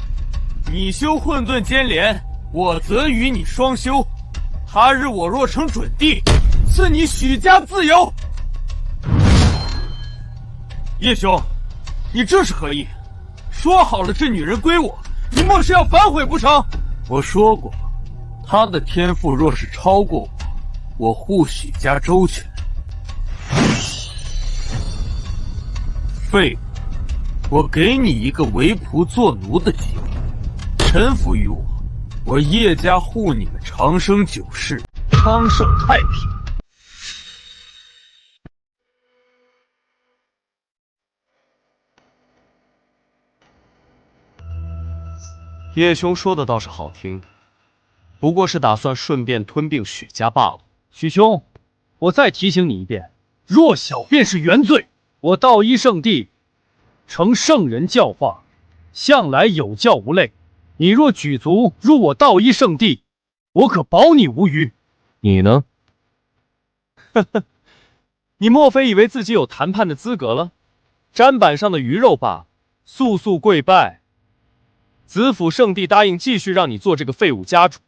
你修混沌间莲，我则与你双修。他日我若成准帝，赐你许家自由。叶兄，你这是何意？说好了这女人归我，你莫是要反悔不成？我说过，她的天赋若是超过我，我护许家周全。废物，我给你一个为仆做奴的机会，臣服于我，我叶家护你们长生久世，昌盛太平。叶兄说的倒是好听，不过是打算顺便吞并许家罢了。许兄，我再提醒你一遍，弱小便是原罪。我道一圣地承圣人教化，向来有教无类。你若举足入我道一圣地，我可保你无虞。你呢？呵呵，你莫非以为自己有谈判的资格了？砧板上的鱼肉罢，速速跪拜！子府圣地答应继续让你做这个废物家主，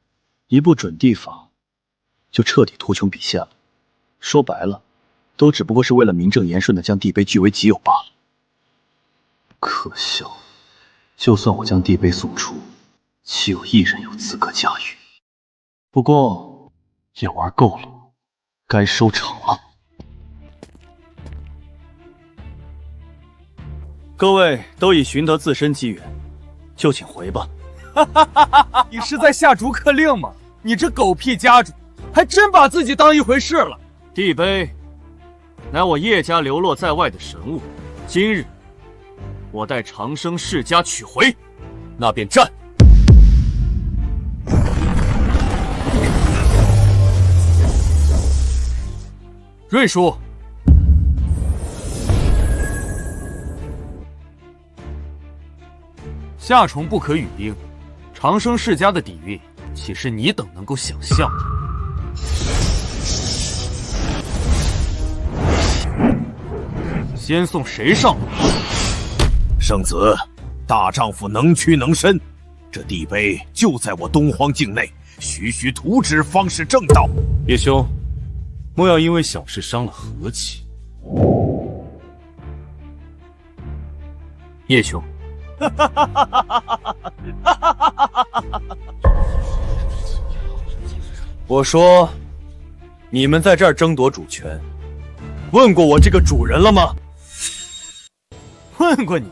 一部准地法就彻底图穷匕见了。说白了，都只不过是为了名正言顺的将地碑据为己有罢了。可笑，就算我将地碑送出，岂有一人有资格驾驭？不过也玩够了，该收场了。各位都已寻得自身机缘，就请回吧。你是在下逐客令吗？你这狗屁家主，还真把自己当一回事了。地碑乃我叶家流落在外的神物，今日我待长生世家取回，那便战。瑞叔，夏虫不可语冰，长生世家的底蕴，岂是你等能够想象的？先送谁上路？圣子，大丈夫能屈能伸，这地碑就在我东荒境内，徐徐图纸方是正道。叶兄，莫要因为小事伤了和气。叶兄，我说，你们在这儿争夺主权，问过我这个主人了吗？问过你？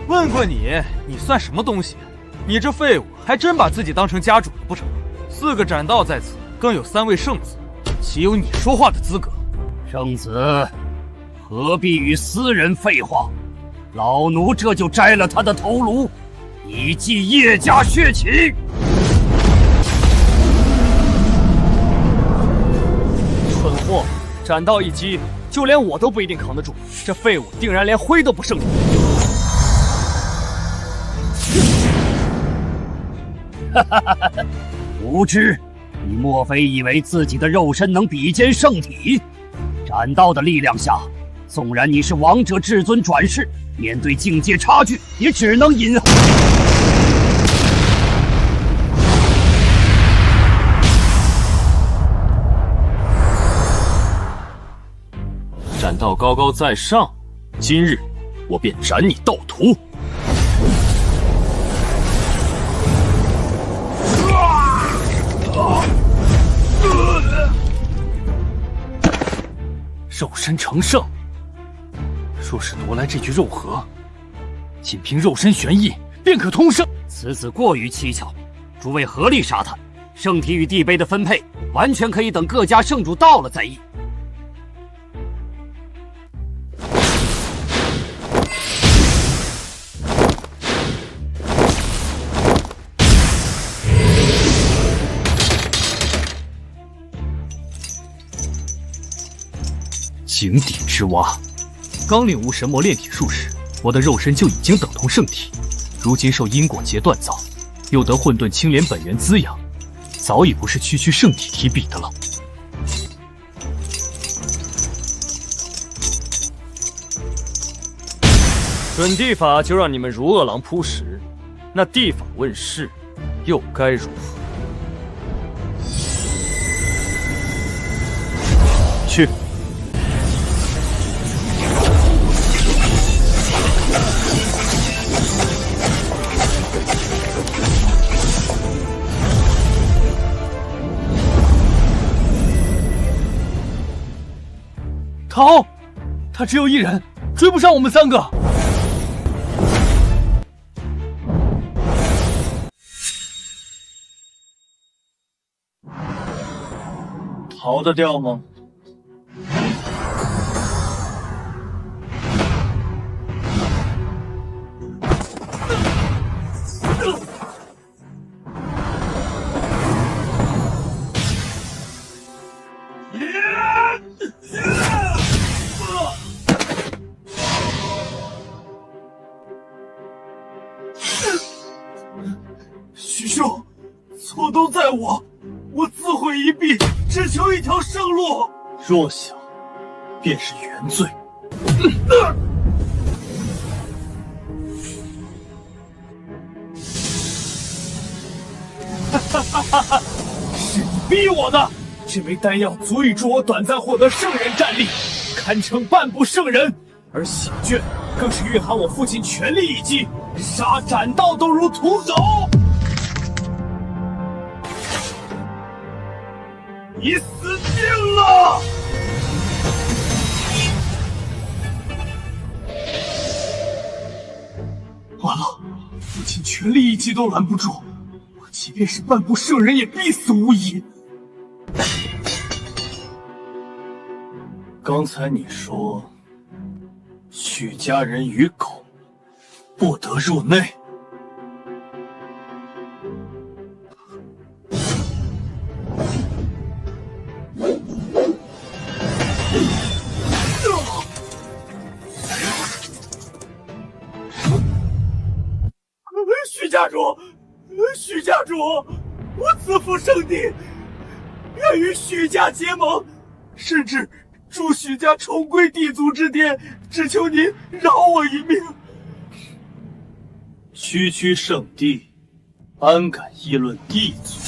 问过你？你算什么东西？你这废物，还真把自己当成家主了不成？4个斩道在此，更有3位圣子，岂有你说话的资格？圣子，何必与私人废话？老奴这就摘了他的头颅，以祭叶家血气。蠢货，斩道一击，就连我都不一定扛得住，这废物定然连灰都不剩。无知，你莫非以为自己的肉身能比肩圣体？斩道的力量下，纵然你是王者至尊转世，面对境界差距，也只能隐恨。斩道高高在上，今日我便斩你道途。肉身成圣，若是夺来这具肉核，仅凭肉身玄意便可通圣。此子过于蹊跷，诸位合力杀他。圣体与地碑的分配，完全可以等各家圣主到了再议。井底之蛙，刚领悟神魔炼体术时，我的肉身就已经等同圣体。如今受因果劫锻造，又得混沌青莲本源滋养，早已不是区区圣体提比的了。准地法就让你们如饿狼扑食，那地法问世，又该如何？去。逃！他只有一人，追不上我们3个。逃得掉吗？许兄，错都在我，我自毁一臂，只求一条生路。弱小，便是原罪。是你逼我的！这枚丹药足以助我短暂获得圣人战力，堪称半步圣人。而血卷更是蕴含我父亲全力一击，杀斩道都如屠狗。你死定了！完了，父亲全力一击都拦不住，我即便是半步圣人也必死无疑。刚才你说，许家人与狗不得入内。许家主，我自负圣地，愿与许家结盟，甚至助许家重归地族之巅，只求您饶我一命。区区圣地，安敢议论地族？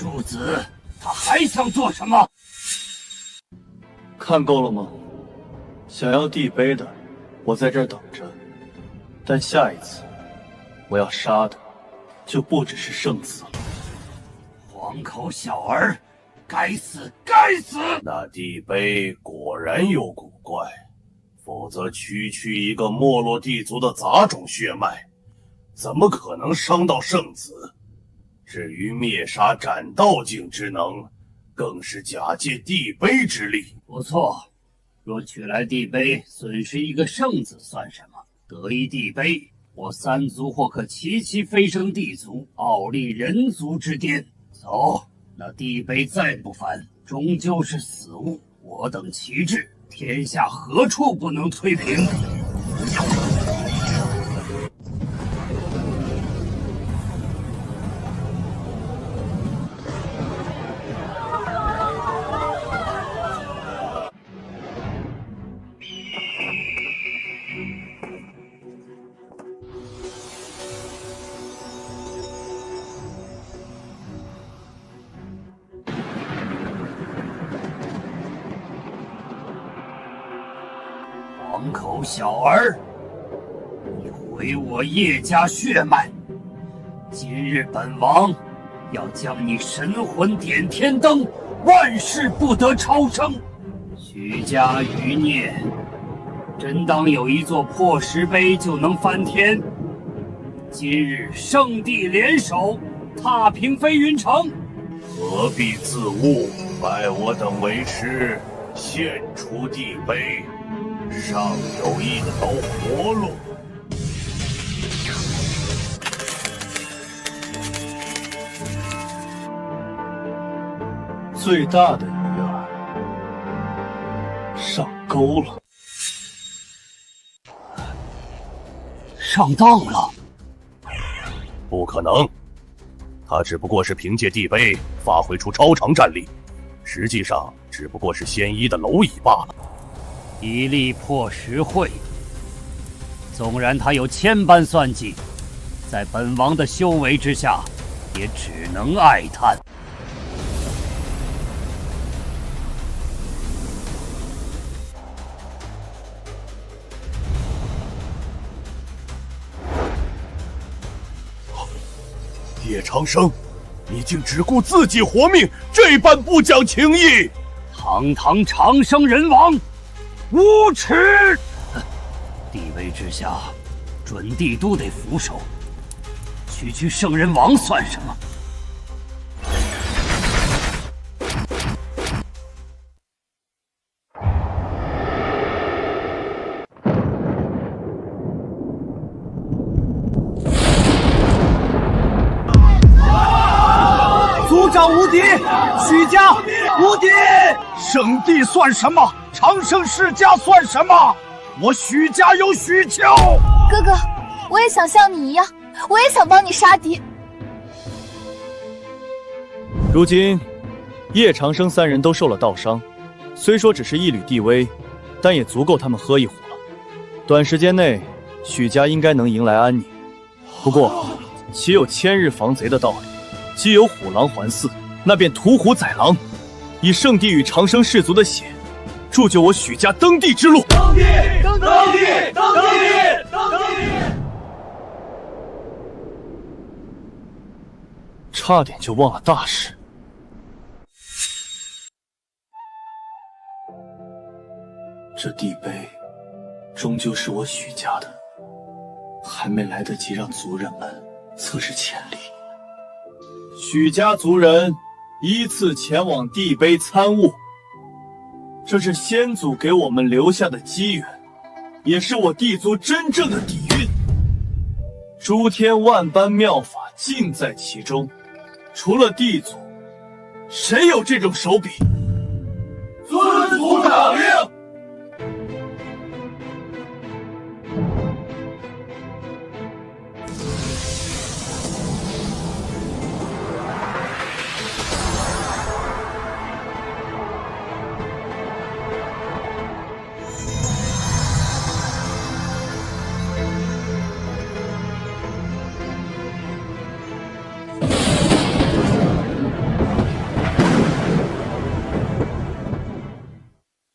庶子，他还想做什么？看够了吗？想要地碑的，我在这儿等着。但下一次，我要杀的，就不只是圣子了。黄口小儿，该死，该死！那地碑果然有古怪，否则区区一个没落地族的杂种血脉，怎么可能伤到圣子？至于灭杀斩道境之能，更是假借地碑之力。不错，若取来地碑，损失一个圣子算什么？得一地碑，我3族或可齐齐飞升地族，傲立人族之巅。走，那地碑再不凡，终究是死物。我等旗帜，天下何处不能推平？黄口小儿，你毁我叶家血脉！今日本王要将你神魂点天灯，万世不得超生！许家余孽，真当有一座破石碑就能翻天？今日圣地联手，踏平飞云城，何必自误？拜我等为师，献出地碑，尚有一条活路。最大的遗憾，上钩了。上当了？不可能，他只不过是凭借地碑发挥出超常战力，实际上只不过是仙一的蝼蚁罢了。一力破10会。纵然他有千般算计，在本王的修为之下，也只能哀叹。叶长生，你竟只顾自己活命，这般不讲情义！堂堂长生人王，无耻！地位之下，准帝都得俯首，区圣人王算什么？族长无敌，许家无敌，圣地算什么？长生世家算什么？我许家有许丘。哥哥，我也想像你一样，我也想帮你杀敌。如今，叶长生3人都受了道伤，虽说只是一缕地威，但也足够他们喝一壶了。短时间内，许家应该能迎来安宁。不过，岂有千日防贼的道理？既有虎狼环伺，那便屠虎宰狼，以圣地与长生氏族的血，铸就我许家登帝之路。登帝，登帝，登帝，登帝！差点就忘了大事。这地碑，终究是我许家的，还没来得及让族人们测试潜力。许家族人依次前往地碑参悟，这是先祖给我们留下的机缘，也是我地族真正的底蕴。诸天万般妙法尽在其中，除了地族，谁有这种手笔？遵族长令。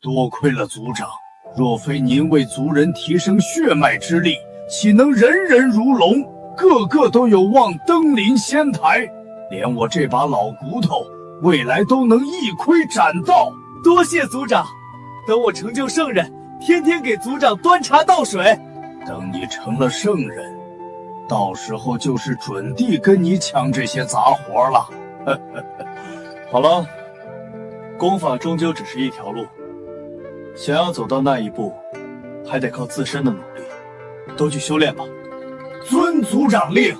多亏了族长，若非您为族人提升血脉之力，岂能人人如龙，个个都有望登临仙台？连我这把老骨头，未来都能一窥斩道。多谢族长，等我成就圣人，天天给族长端茶倒水。等你成了圣人，到时候就是准帝跟你抢这些杂活了。好了，功法终究只是一条路。想要走到那一步，还得靠自身的努力。都去修炼吧。遵族长令。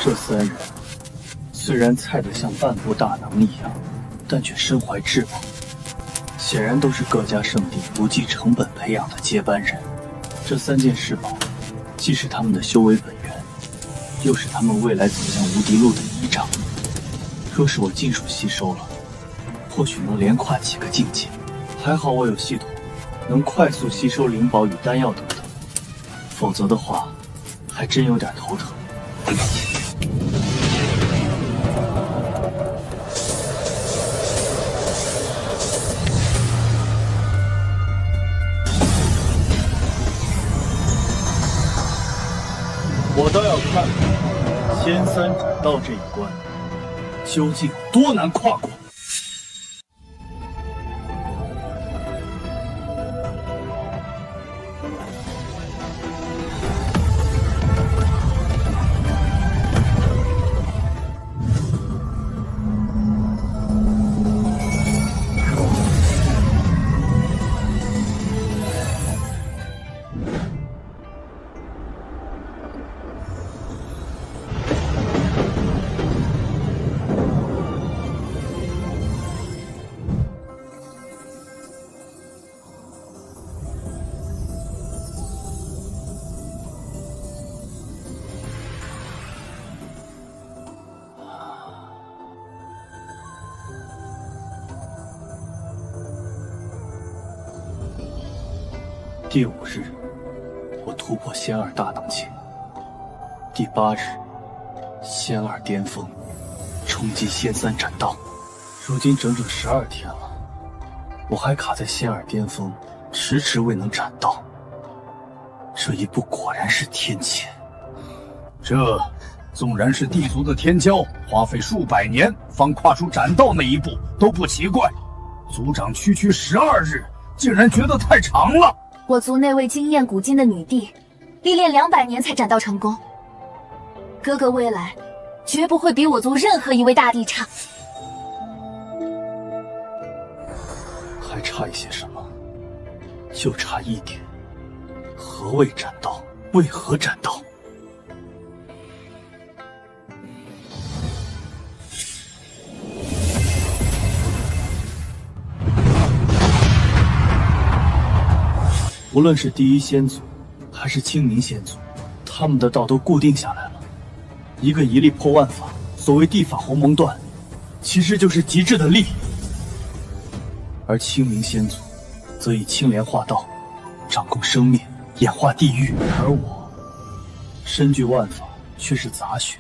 这3人虽然菜得像半步大能一样，但却身怀至宝，显然都是各家圣地不计成本培养的接班人。这3件至宝，既是他们的修为本源，又是他们未来走向无敌路的依仗。若是我尽数吸收了，或许能连跨几个境界。还好我有系统，能快速吸收灵宝与丹药等等，否则的话，还真有点头疼。我倒要看看仙3斩道这一关究竟有多难跨过。第5日，我突破仙二大能境；第8日，仙二巅峰，冲击仙3斩道。如今整整12天了，我还卡在仙二巅峰，迟迟未能斩道。这一步果然是天谴。这纵然是地族的天骄，花费数百年方跨出斩道那一步都不奇怪。族长区12日，竟然觉得太长了。我族那位经验古今的女帝，历练200年才斩道成功。哥哥未来绝不会比我族任何一位大帝差。还差一些什么？就差一点。何谓斩道？为何斩道？无论是第一仙族，还是清明仙族，他们的道都固定下来了。一个一力破万法，所谓地法鸿蒙断，其实就是极致的力。而清明仙族，则以青莲化道，掌控生灭，演化地狱。而我，身具万法，却是杂学，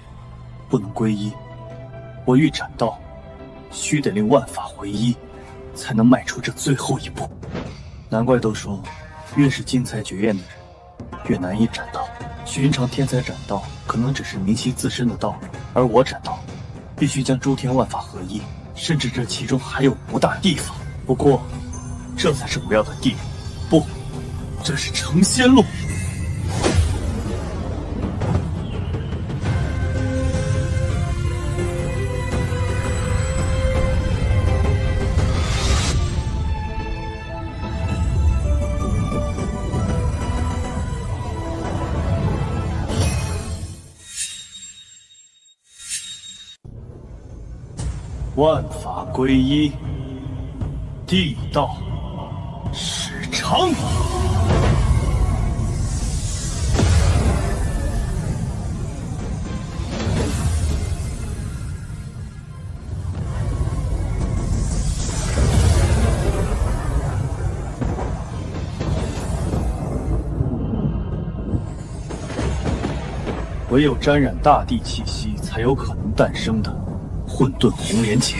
不能归一。我欲斩道，须得令万法回一，才能迈出这最后一步。难怪都说，越是精彩绝艳的人，越难以斩道。寻常天才斩道，可能只是明晰自身的道路，而我斩道，必须将诸天万法合一，甚至这其中还有5大地法。不过，这才是我要的地路，不，这是成仙路。万法归一，地道始成。唯有沾染大地气息，才有可能诞生的混沌红莲劫。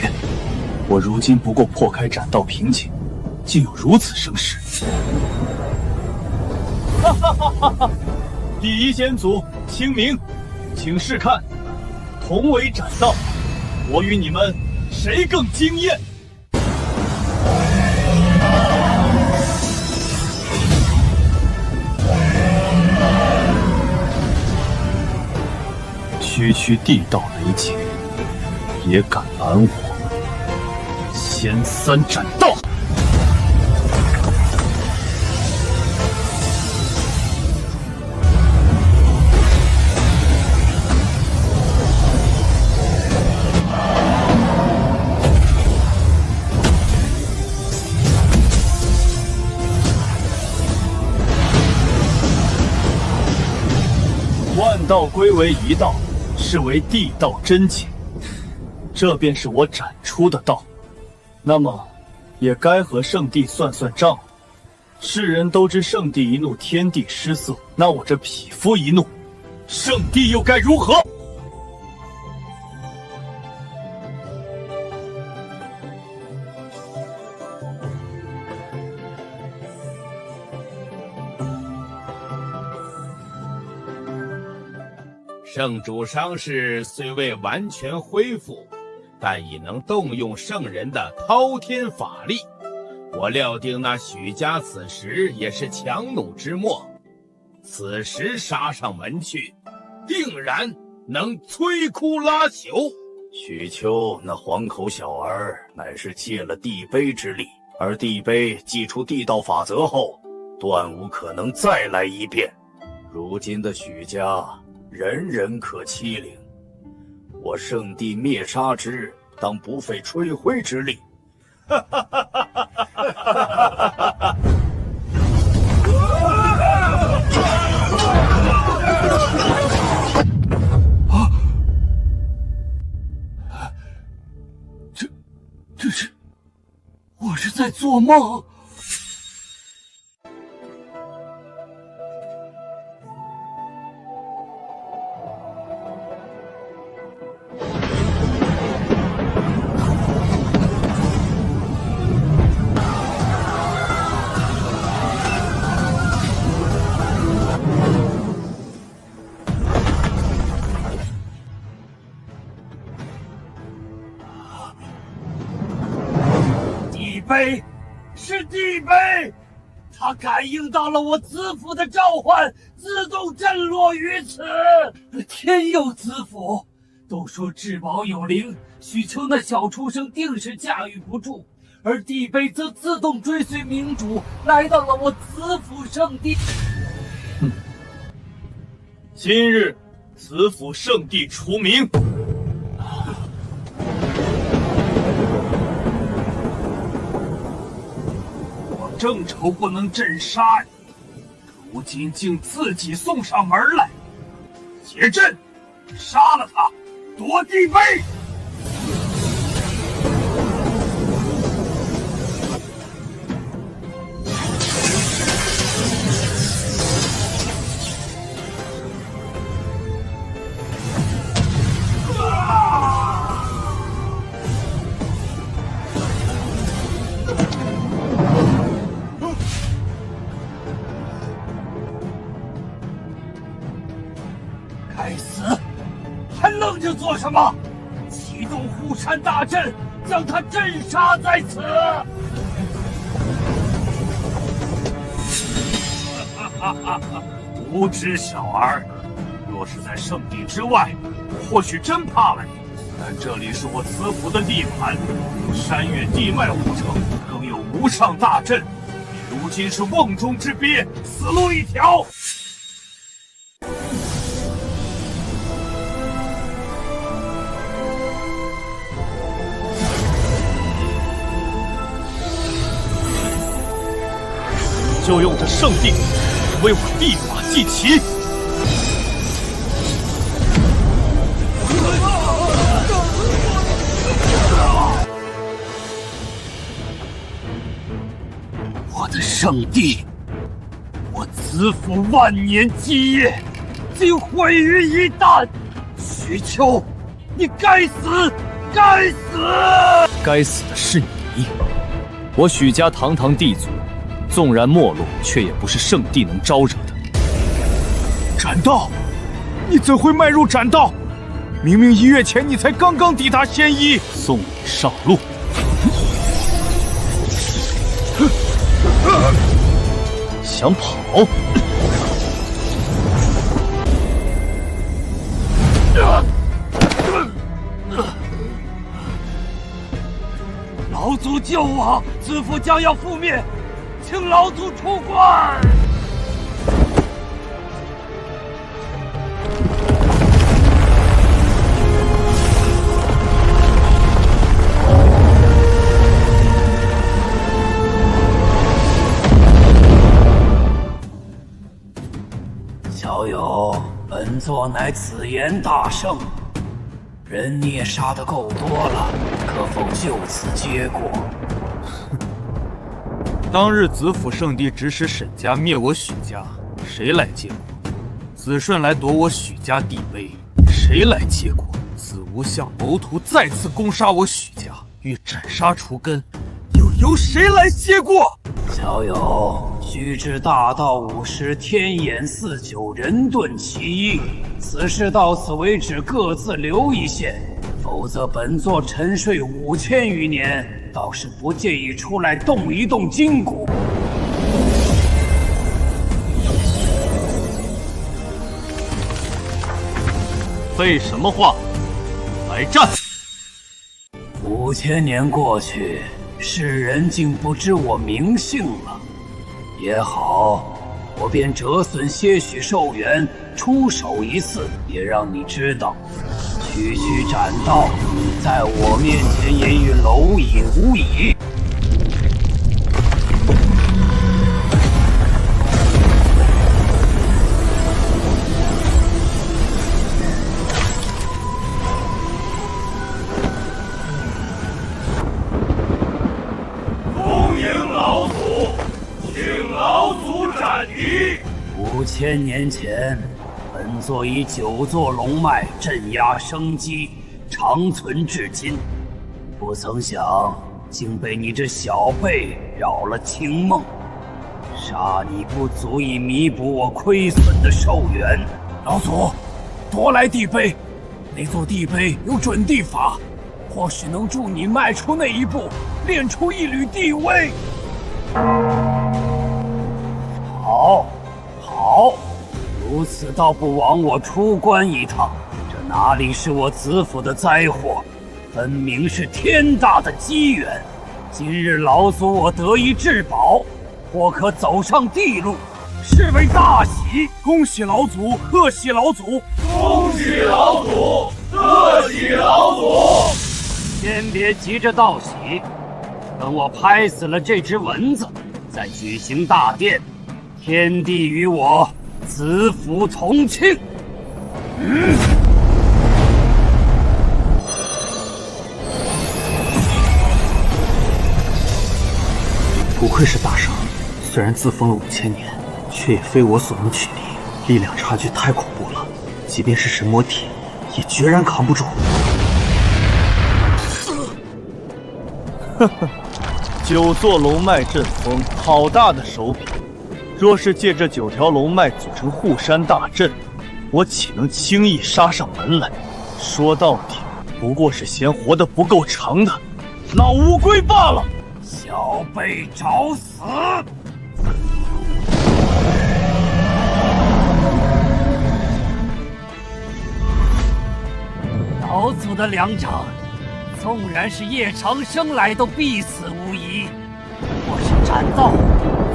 我如今不过破开斩道瓶颈，竟有如此声势。哈哈哈哈哈！第一仙族清明，请试看，同为斩道，我与你们谁更惊艳？区区地道雷劫，也敢拦我？仙3斩道！万道归为一道，是为地道真解，这便是我斩出的道。那么，也该和圣地算算账了。世人都知圣地一怒，天地失色，那我这匹夫一怒，圣地又该如何？圣主伤势虽未完全恢复，但已能动用圣人的滔天法力。我料定那许家此时也是强弩之末，此时杀上门去，定然能摧枯拉朽。许丘那黄口小儿乃是借了地碑之力，而地碑祭出地道法则后，断无可能再来一遍。如今的许家，人人可欺凌，我圣地灭杀之，当不费吹灰之力。哈哈哈哈哈哈！这是，我是在做梦。碑，是地碑，它感应到了我子府的召唤，自动震落于此。天佑子府！都说至宝有灵，许丘那小畜生定是驾驭不住，而地碑则自动追随明主来到了我子府圣地。今日子府圣地除名。我正愁不能镇杀你，如今竟自己送上门来。结阵，杀了他，夺地碑。该死！还愣着做什么？启动护山大阵，将他镇杀在此！无知小儿，若是在圣地之外，或许真怕了你。但这里是我子府的地盘，山岳地脉护城，更有无上大阵。你如今是瓮中之鳖，死路一条。就用这圣地为我地法祭旗。我的圣地，我子府万年基业，竟毁于一旦！许丘，你该死！该死！该死的是你！我许家堂堂地族，纵然没落，却也不是圣地能招惹的。斩道，你怎会迈入斩道？明明1月前你才刚刚抵达仙一。送你上路。想跑？老祖救我！子府将要覆灭，请老祖出关！小友，本座乃紫炎大圣，人你也杀得够多了，可否就此结果？当日子府圣地指使沈家灭我许家，谁来接果？子顺来夺我许家地碑，谁来接果？子无相谋图再次攻杀我许家，欲斩杀除根，又由谁来接过？小友，须知大道50天眼49人遁其一，此事到此为止，各自留一线，否则本座沉睡5000余年，倒是不介意出来动一动筋骨。废什么话？来战！5000年过去，世人竟不知我名姓了。也好，我便折损些许寿元，出手一次，也让你知道，区区斩道，在我面前也与蝼蚁无异。5000年前，本座以9座龙脉镇压生机，长存至今。不曾想，竟被你这小辈扰了清梦。杀你不足以弥补我亏损的寿元。老祖，夺来地碑，那座地碑有准地法，或许能助你迈出那一步，练出一缕地威。好，好，如此倒不枉我出关一趟。这哪里是我子府的灾祸，分明是天大的机缘。今日老祖我得以至宝，或可走上地路，是为大喜。恭喜老祖，贺喜老祖！恭喜老祖，贺喜老祖！先别急着道喜，等我拍死了这只蚊子，再举行大典，天地与我子府同庆。不愧是大圣，虽然自封了5000年，却也非我所能取敌，力量差距太恐怖了，即便是神魔体，也决然扛不住。呵呵，9座龙脉阵风，好大的手笔！若是借这9条龙脉组成护山大阵，我岂能轻易杀上门来？说到底，不过是嫌活得不够长的老乌龟罢了。小辈找死！老祖的两掌，纵然是叶长生来都必死无疑。我是斩道，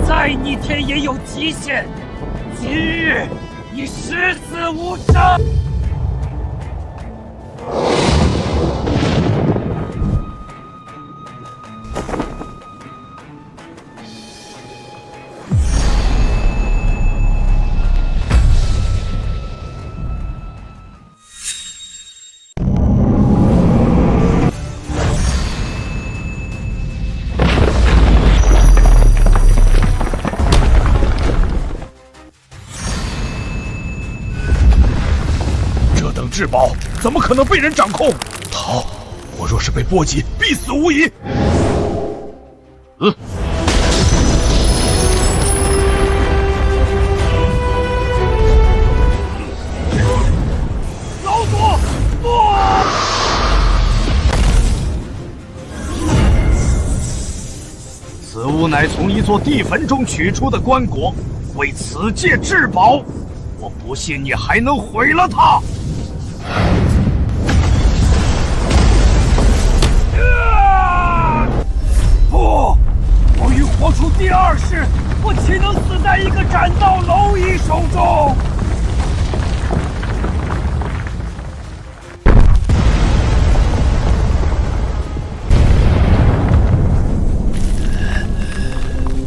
再逆天也有极限。今日你十死无生！至宝怎么可能被人掌控？逃！我若是被波及，必死无疑。老祖，不！此物乃从一座地坟中取出的棺椁，为此界至宝。我不信你还能毁了它！不，我欲活出第二世，我岂能死在一个斩道蝼蚁手中？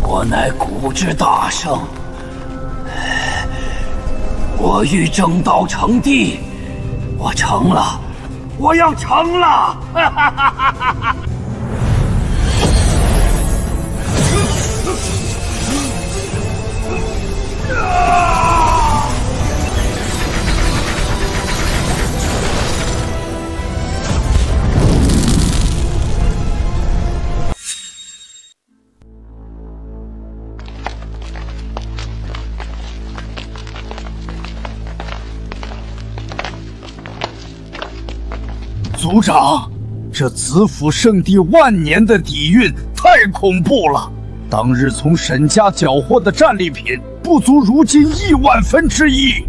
我乃古之大圣，我欲正道成帝，我成了，我要成了！哈哈哈哈哈！族长，这子府圣地万年的底蕴太恐怖了。当日从沈家缴获的战利品不足如今1/1000。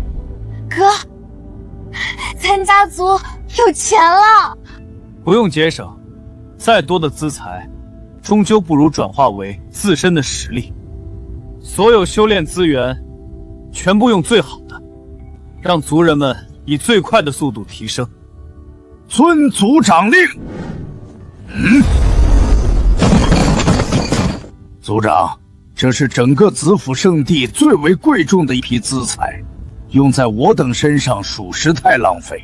哥，咱家族有钱了。不用节省，再多的资财，终究不如转化为自身的实力。所有修炼资源，全部用最好的，让族人们以最快的速度提升。遵族长令。族长，这是整个子府圣地最为贵重的一批资财，用在我等身上属实太浪费，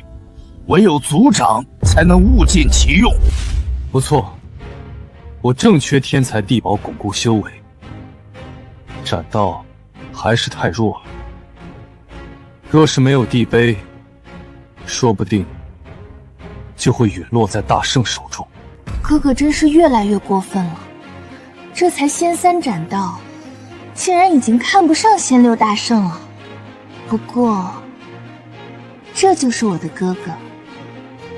唯有族长才能物尽其用。不错，我正缺天才地宝巩固修为，斩道还是太弱了。若是没有地碑，说不定就会陨落在大圣手中。哥哥真是越来越过分了，这才仙3斩道，竟然已经看不上仙6大圣了。不过，这就是我的哥哥，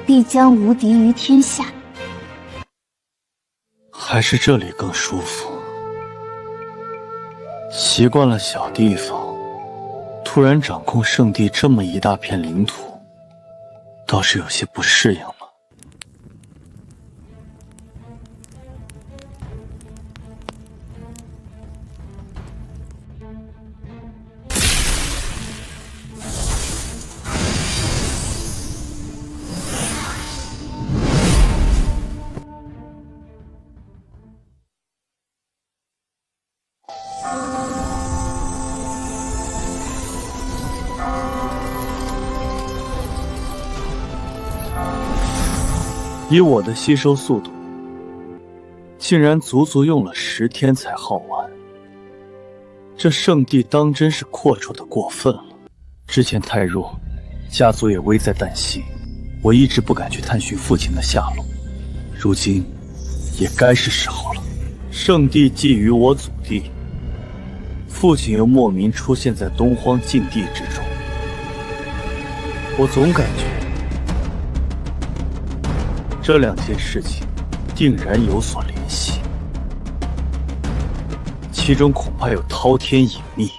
必将无敌于天下。还是这里更舒服。习惯了小地方，突然掌控圣地这么一大片领土，倒是有些不适应了。以我的吸收速度，竟然足足用了10天才耗完。这圣地当真是扩充的过分了。之前太弱，家族也危在旦夕，我一直不敢去探寻父亲的下落。如今，也该是时候了。圣地觊觎我祖地，父亲又莫名出现在东荒禁地之中，我总感觉这2件事情定然有所联系，其中恐怕有滔天隐秘。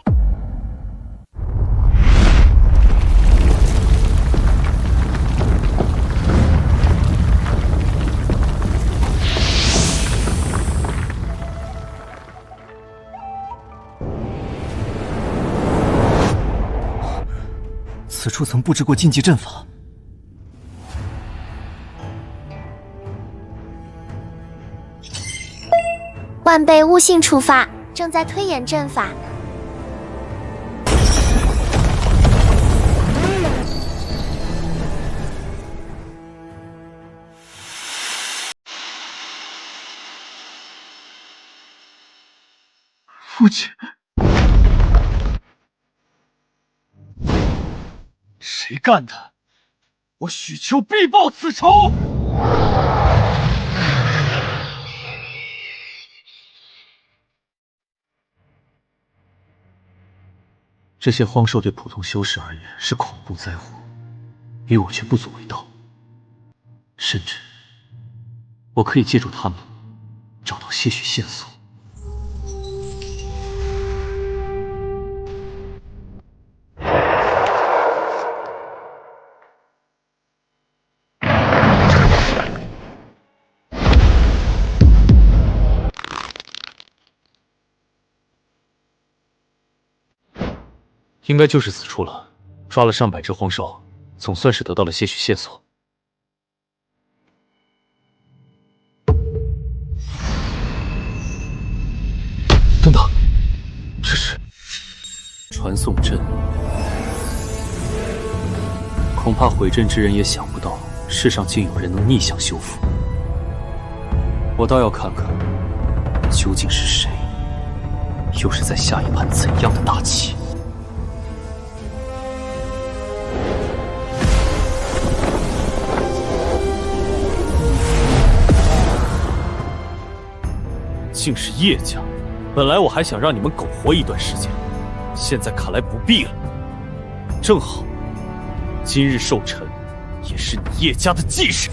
此处曾布置过禁忌阵法。万被悟性触发，正在推演阵法。父亲，谁干的？我许丘必报此仇！这些荒兽对普通修士而言是恐怖灾祸，与我却不足为道。甚至，我可以借助他们找到些许线索。应该就是此处了。抓了上百只荒兽，总算是得到了些许线索。等等，这是传送阵，恐怕毁阵之人也想不到，世上竟有人能逆向修复。我倒要看看，究竟是谁，又是在下一盘怎样的大棋？竟是叶家！本来我还想让你们苟活一段时间，现在看来不必了。正好，今日寿辰也是你叶家的忌日。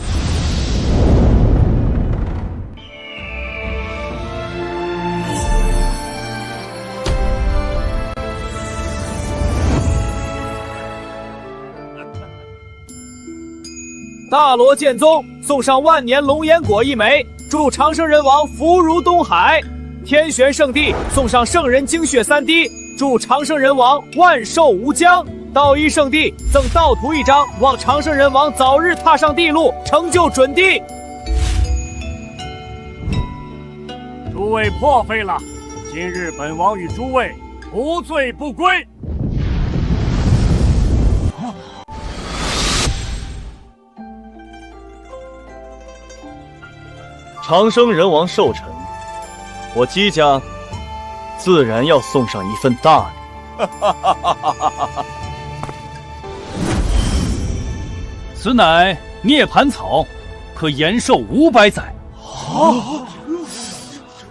大罗剑宗送上万年龙眼果1枚，祝长生人王福如东海；天玄圣地送上圣人精血3滴，祝长生人王万寿无疆；道一圣地赠道图1张，望长生人王早日踏上地路，成就准地。诸位破费了，今日本王与诸位无罪不归。长生人王寿辰，我姬家自然要送上一份大礼。此乃涅槃草，可延寿500载。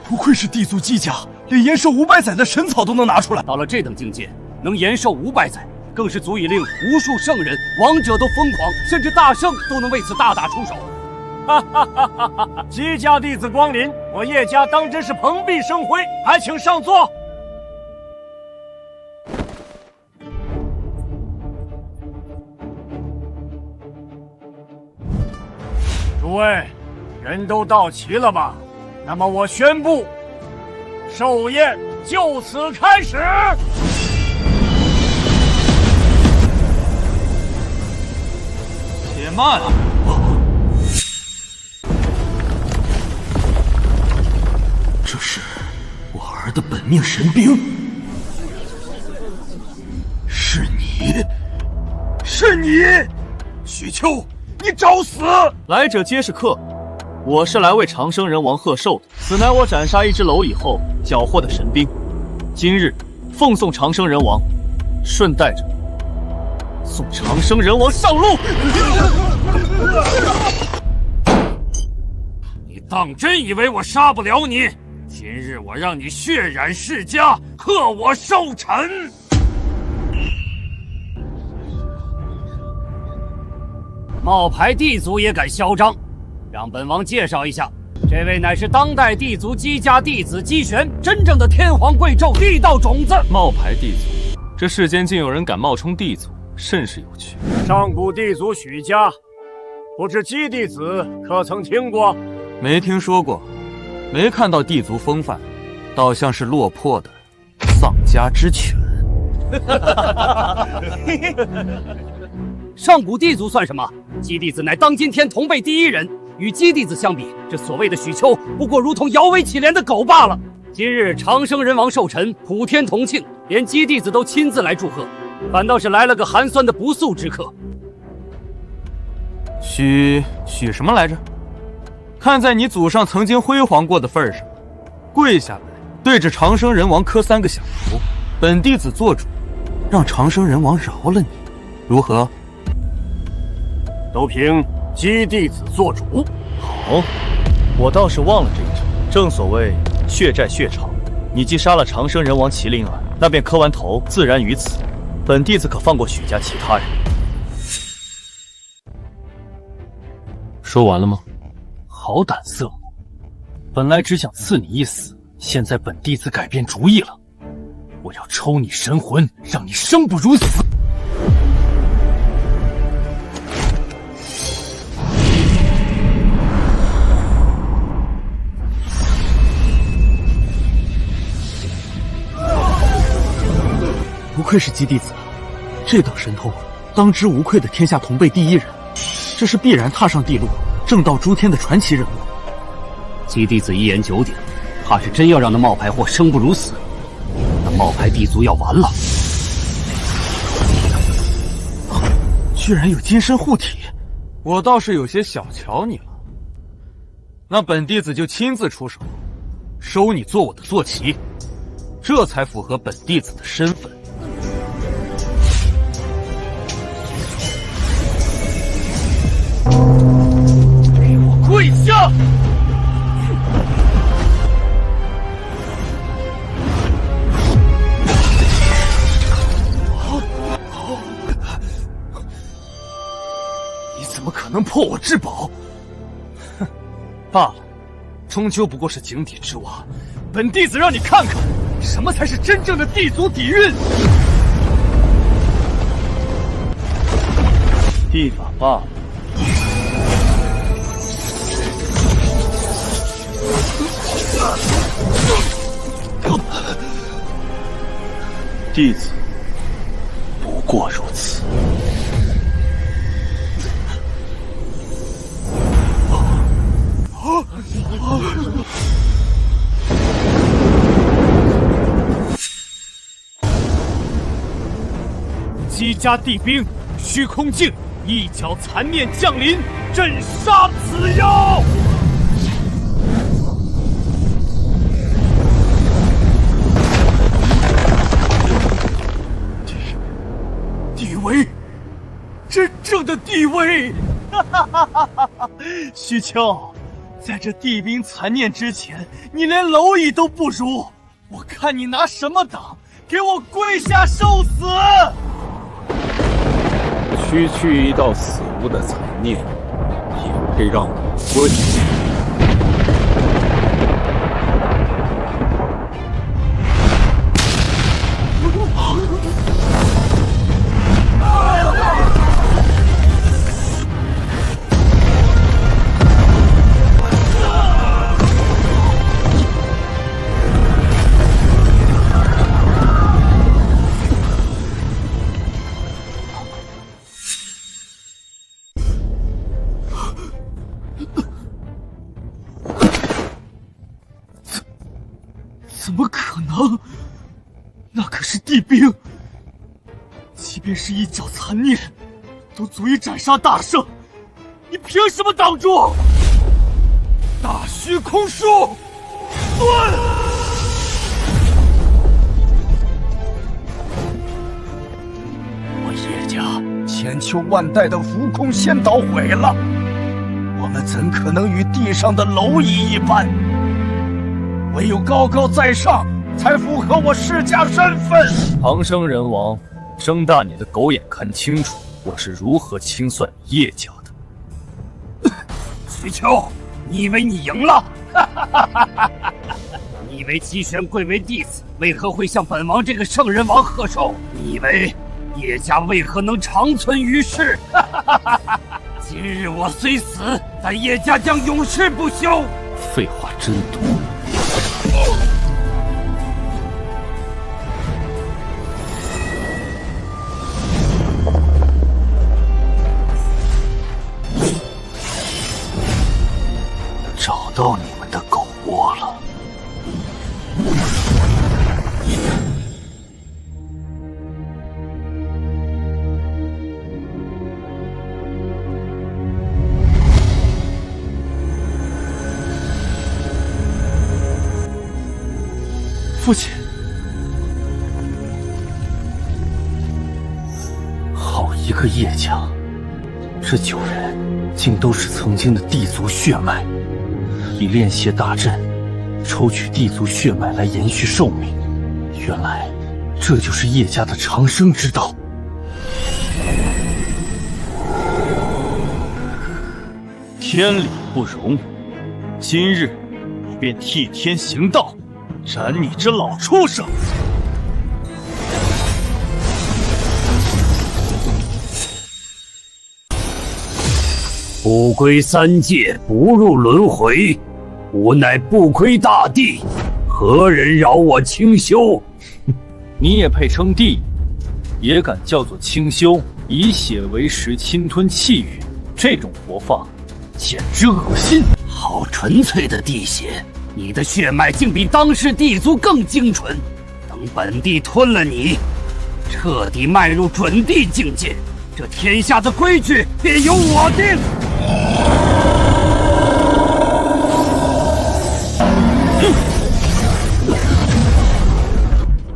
不愧是地族姬家，连延寿500载的神草都能拿出来。到了这等境界，能延寿500载，更是足以令无数圣人、王者都疯狂，甚至大圣都能为此大打出手。姬家弟子光临，我叶家当真是蓬荜生辉，还请上座。诸位，人都到齐了吧？那么我宣布，寿宴就此开始。且慢！这是我儿的本命神兵，是你，是你，许丘，你找死！来者皆是客，我是来为长生人王贺寿的。此乃我斩杀一只蝼蚁后缴获的神兵，今日奉送长生人王，顺带着送长生人王上路。你当真以为我杀不了你？今日我让你血染世家，贺我寿辰！冒牌地族也敢嚣张？让本王介绍一下，这位乃是当代地族姬家弟子姬玄，真正的天皇贵胄，地道种子。冒牌地族，这世间竟有人敢冒充地族，甚是有趣。上古地族许家，不知姬弟子可曾听过？没听说过，没看到地族风范，倒像是落魄的丧家之犬。上古地族算什么？姬弟子乃当今天同辈第一人。与姬弟子相比，这所谓的许丘不过如同摇尾乞怜的狗罢了。今日长生人王寿辰，普天同庆，连姬弟子都亲自来祝贺，反倒是来了个寒酸的不速之客。许什么来着？看在你祖上曾经辉煌过的份上，跪下来对着长生人王磕3个响头，本弟子做主，让长生人王饶了你，如何？都凭姬弟子做主。好，我倒是忘了这一招。正所谓血债血偿，你既杀了长生人王麒麟儿，那便磕完头，自然于此。本弟子可放过许家其他人。说完了吗？好胆色！本来只想赐你一死，现在本弟子改变主意了，我要抽你神魂，让你生不如死！不愧是姬弟子，这等神通，当之无愧的天下同辈第一人。这是必然踏上地路，正道诸天的传奇人物。姬弟子一言九鼎，怕是真要让那冒牌货生不如死，那冒牌地族要完了。居然有金身护体，我倒是有些小瞧你了。那本弟子就亲自出手，收你做我的坐骑，这才符合本弟子的身份。给我跪下！你怎么可能破我至宝？哼，罢了，终究不过是井底之蛙。本弟子让你看看，什么才是真正的地族底蕴。地法罢了。弟子不过如此。姬家地兵，虚空镜，一脚残念降临，震杀此妖！地位，真正的地位！许丘，在这地兵残念之前，你连蝼蚁都不如。我看你拿什么挡？给我跪下受死！区区一道死物的残念，也给让我滚！怎么可能？那可是地兵，即便是一角残念，都足以斩杀大圣。你凭什么挡住？大虚空术，断！我叶家千秋万代的浮空仙岛毁了，我们怎可能与地上的蝼蚁一般？唯有高高在上，才符合我世家身份。长生人王，睁大你的狗眼看清楚，我是如何清算叶家的。徐秋，你以为你赢了？你以为姬玄贵为弟子，为何会向本王这个圣人王贺寿？你以为叶家为何能长存于世？今日我虽死，但叶家将永世不朽。废话真多。找到你们的狗窝了。父亲，好一个叶家，这9人竟都是曾经的地族血脉。以炼血大阵抽取地族血脉来延续寿命，原来这就是叶家的长生之道。天理不容，今日我便替天行道，斩你这老畜生！不归三界，不入轮回，吾乃不亏大帝，何人扰我清修？你也配称帝？也敢叫做清修？以血为食，侵吞气宇，这种活法简直恶心！好纯粹的地血，你的血脉竟比当世地族更精纯。等本帝吞了你，彻底迈入准帝境界，这天下的规矩便由我定。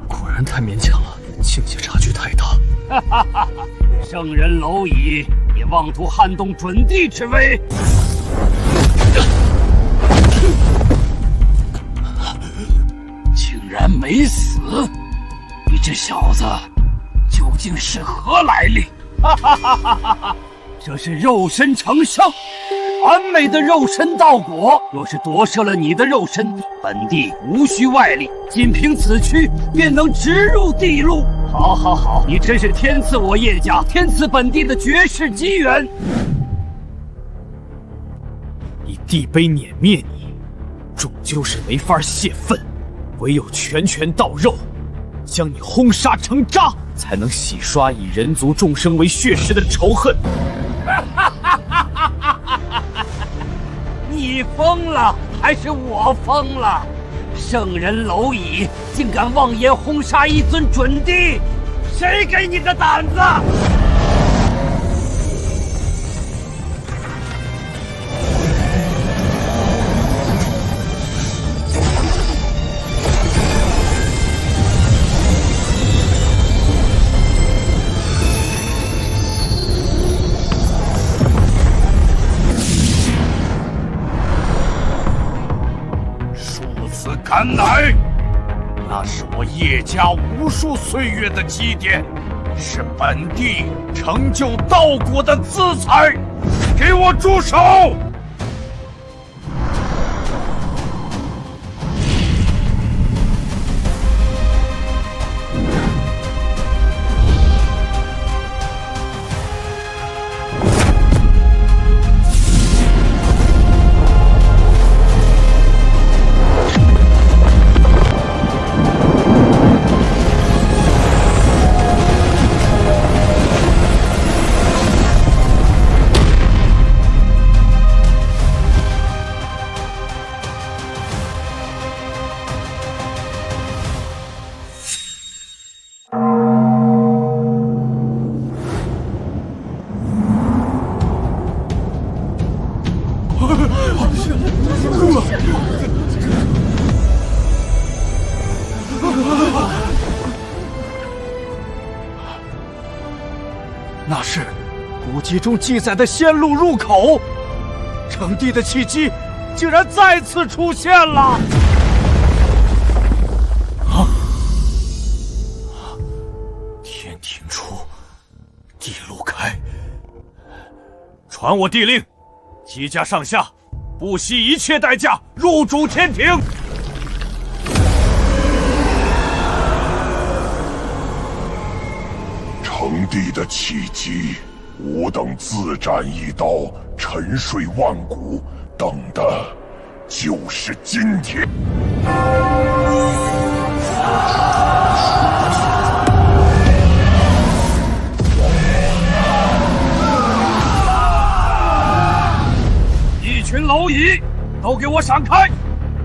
果然太勉强了，境界差距太大。哈哈哈！圣人蝼蚁，也妄图撼动准帝之威！竟然没死！你这小子究竟是何来历？哈哈哈哈哈哈！这是肉身成圣，完美的肉身道果。若是夺舍了你的肉身，本帝无需外力，仅凭此躯便能直入地路。好，好，好，你真是天赐我叶家，天赐本帝的绝世机缘。以地碑碾灭你，终究是没法泄愤，唯有拳拳到肉，将你轰杀成渣，才能洗刷以人族众生为血食的仇恨。你疯了，还是我疯了？圣人蝼蚁竟敢妄言轰杀一尊准帝，谁给你的胆子？敢来！那是我叶家无数岁月的积淀，是本帝成就道果的资财。给我住手！籍中记载的仙路入口，成帝的契机竟然再次出现了！天庭出，地路开。传我帝令，姬家上下不惜一切代价入主天庭。成帝的契机，吾等自斩一刀，沉睡万古，等的就是今天。一群蝼蚁，都给我闪开！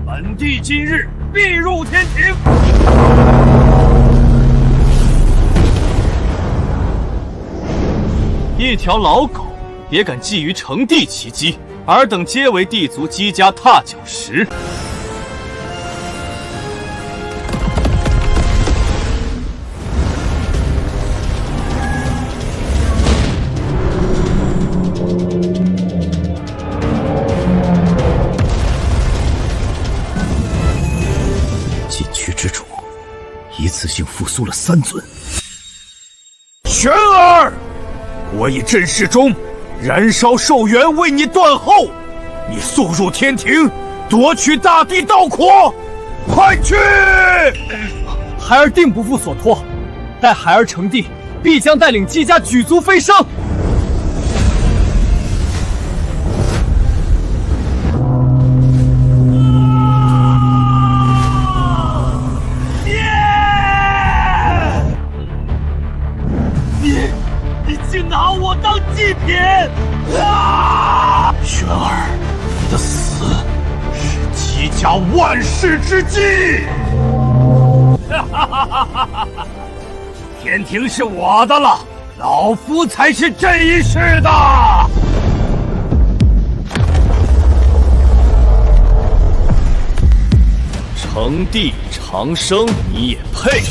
本帝今日必入天庭。一条老狗也敢觊觎成帝奇迹，尔等皆为帝族姬家踏脚石。禁区之主一次性复苏了3尊。玄儿！我以阵势中燃烧寿元为你断后，你速入天庭，夺取大地道果，快去！孩儿定不负所托，待孩儿成帝，必将带领姬家举足飞升。竟拿我当祭品！玄儿，你的死是姬家万世之计！天庭是我的了，老夫才是这一世的。成帝长生，你也配？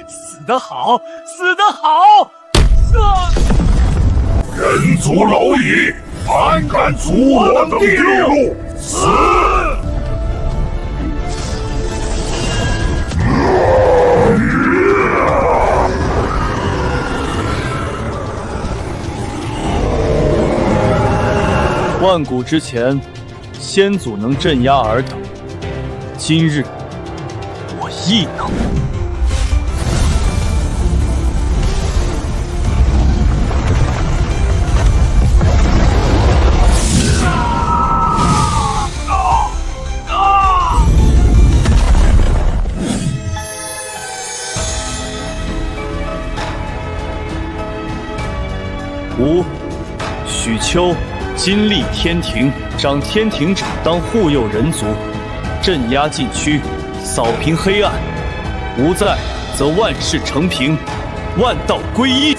死得好，死得好！人族蝼蚁，胆敢阻我等地路，死！万古之前，先祖能镇压尔等，今日我亦能。吾许丘今立天庭，掌天庭者当护佑人族，镇压禁区，扫平黑暗。吾在，则万事成平，万道归一。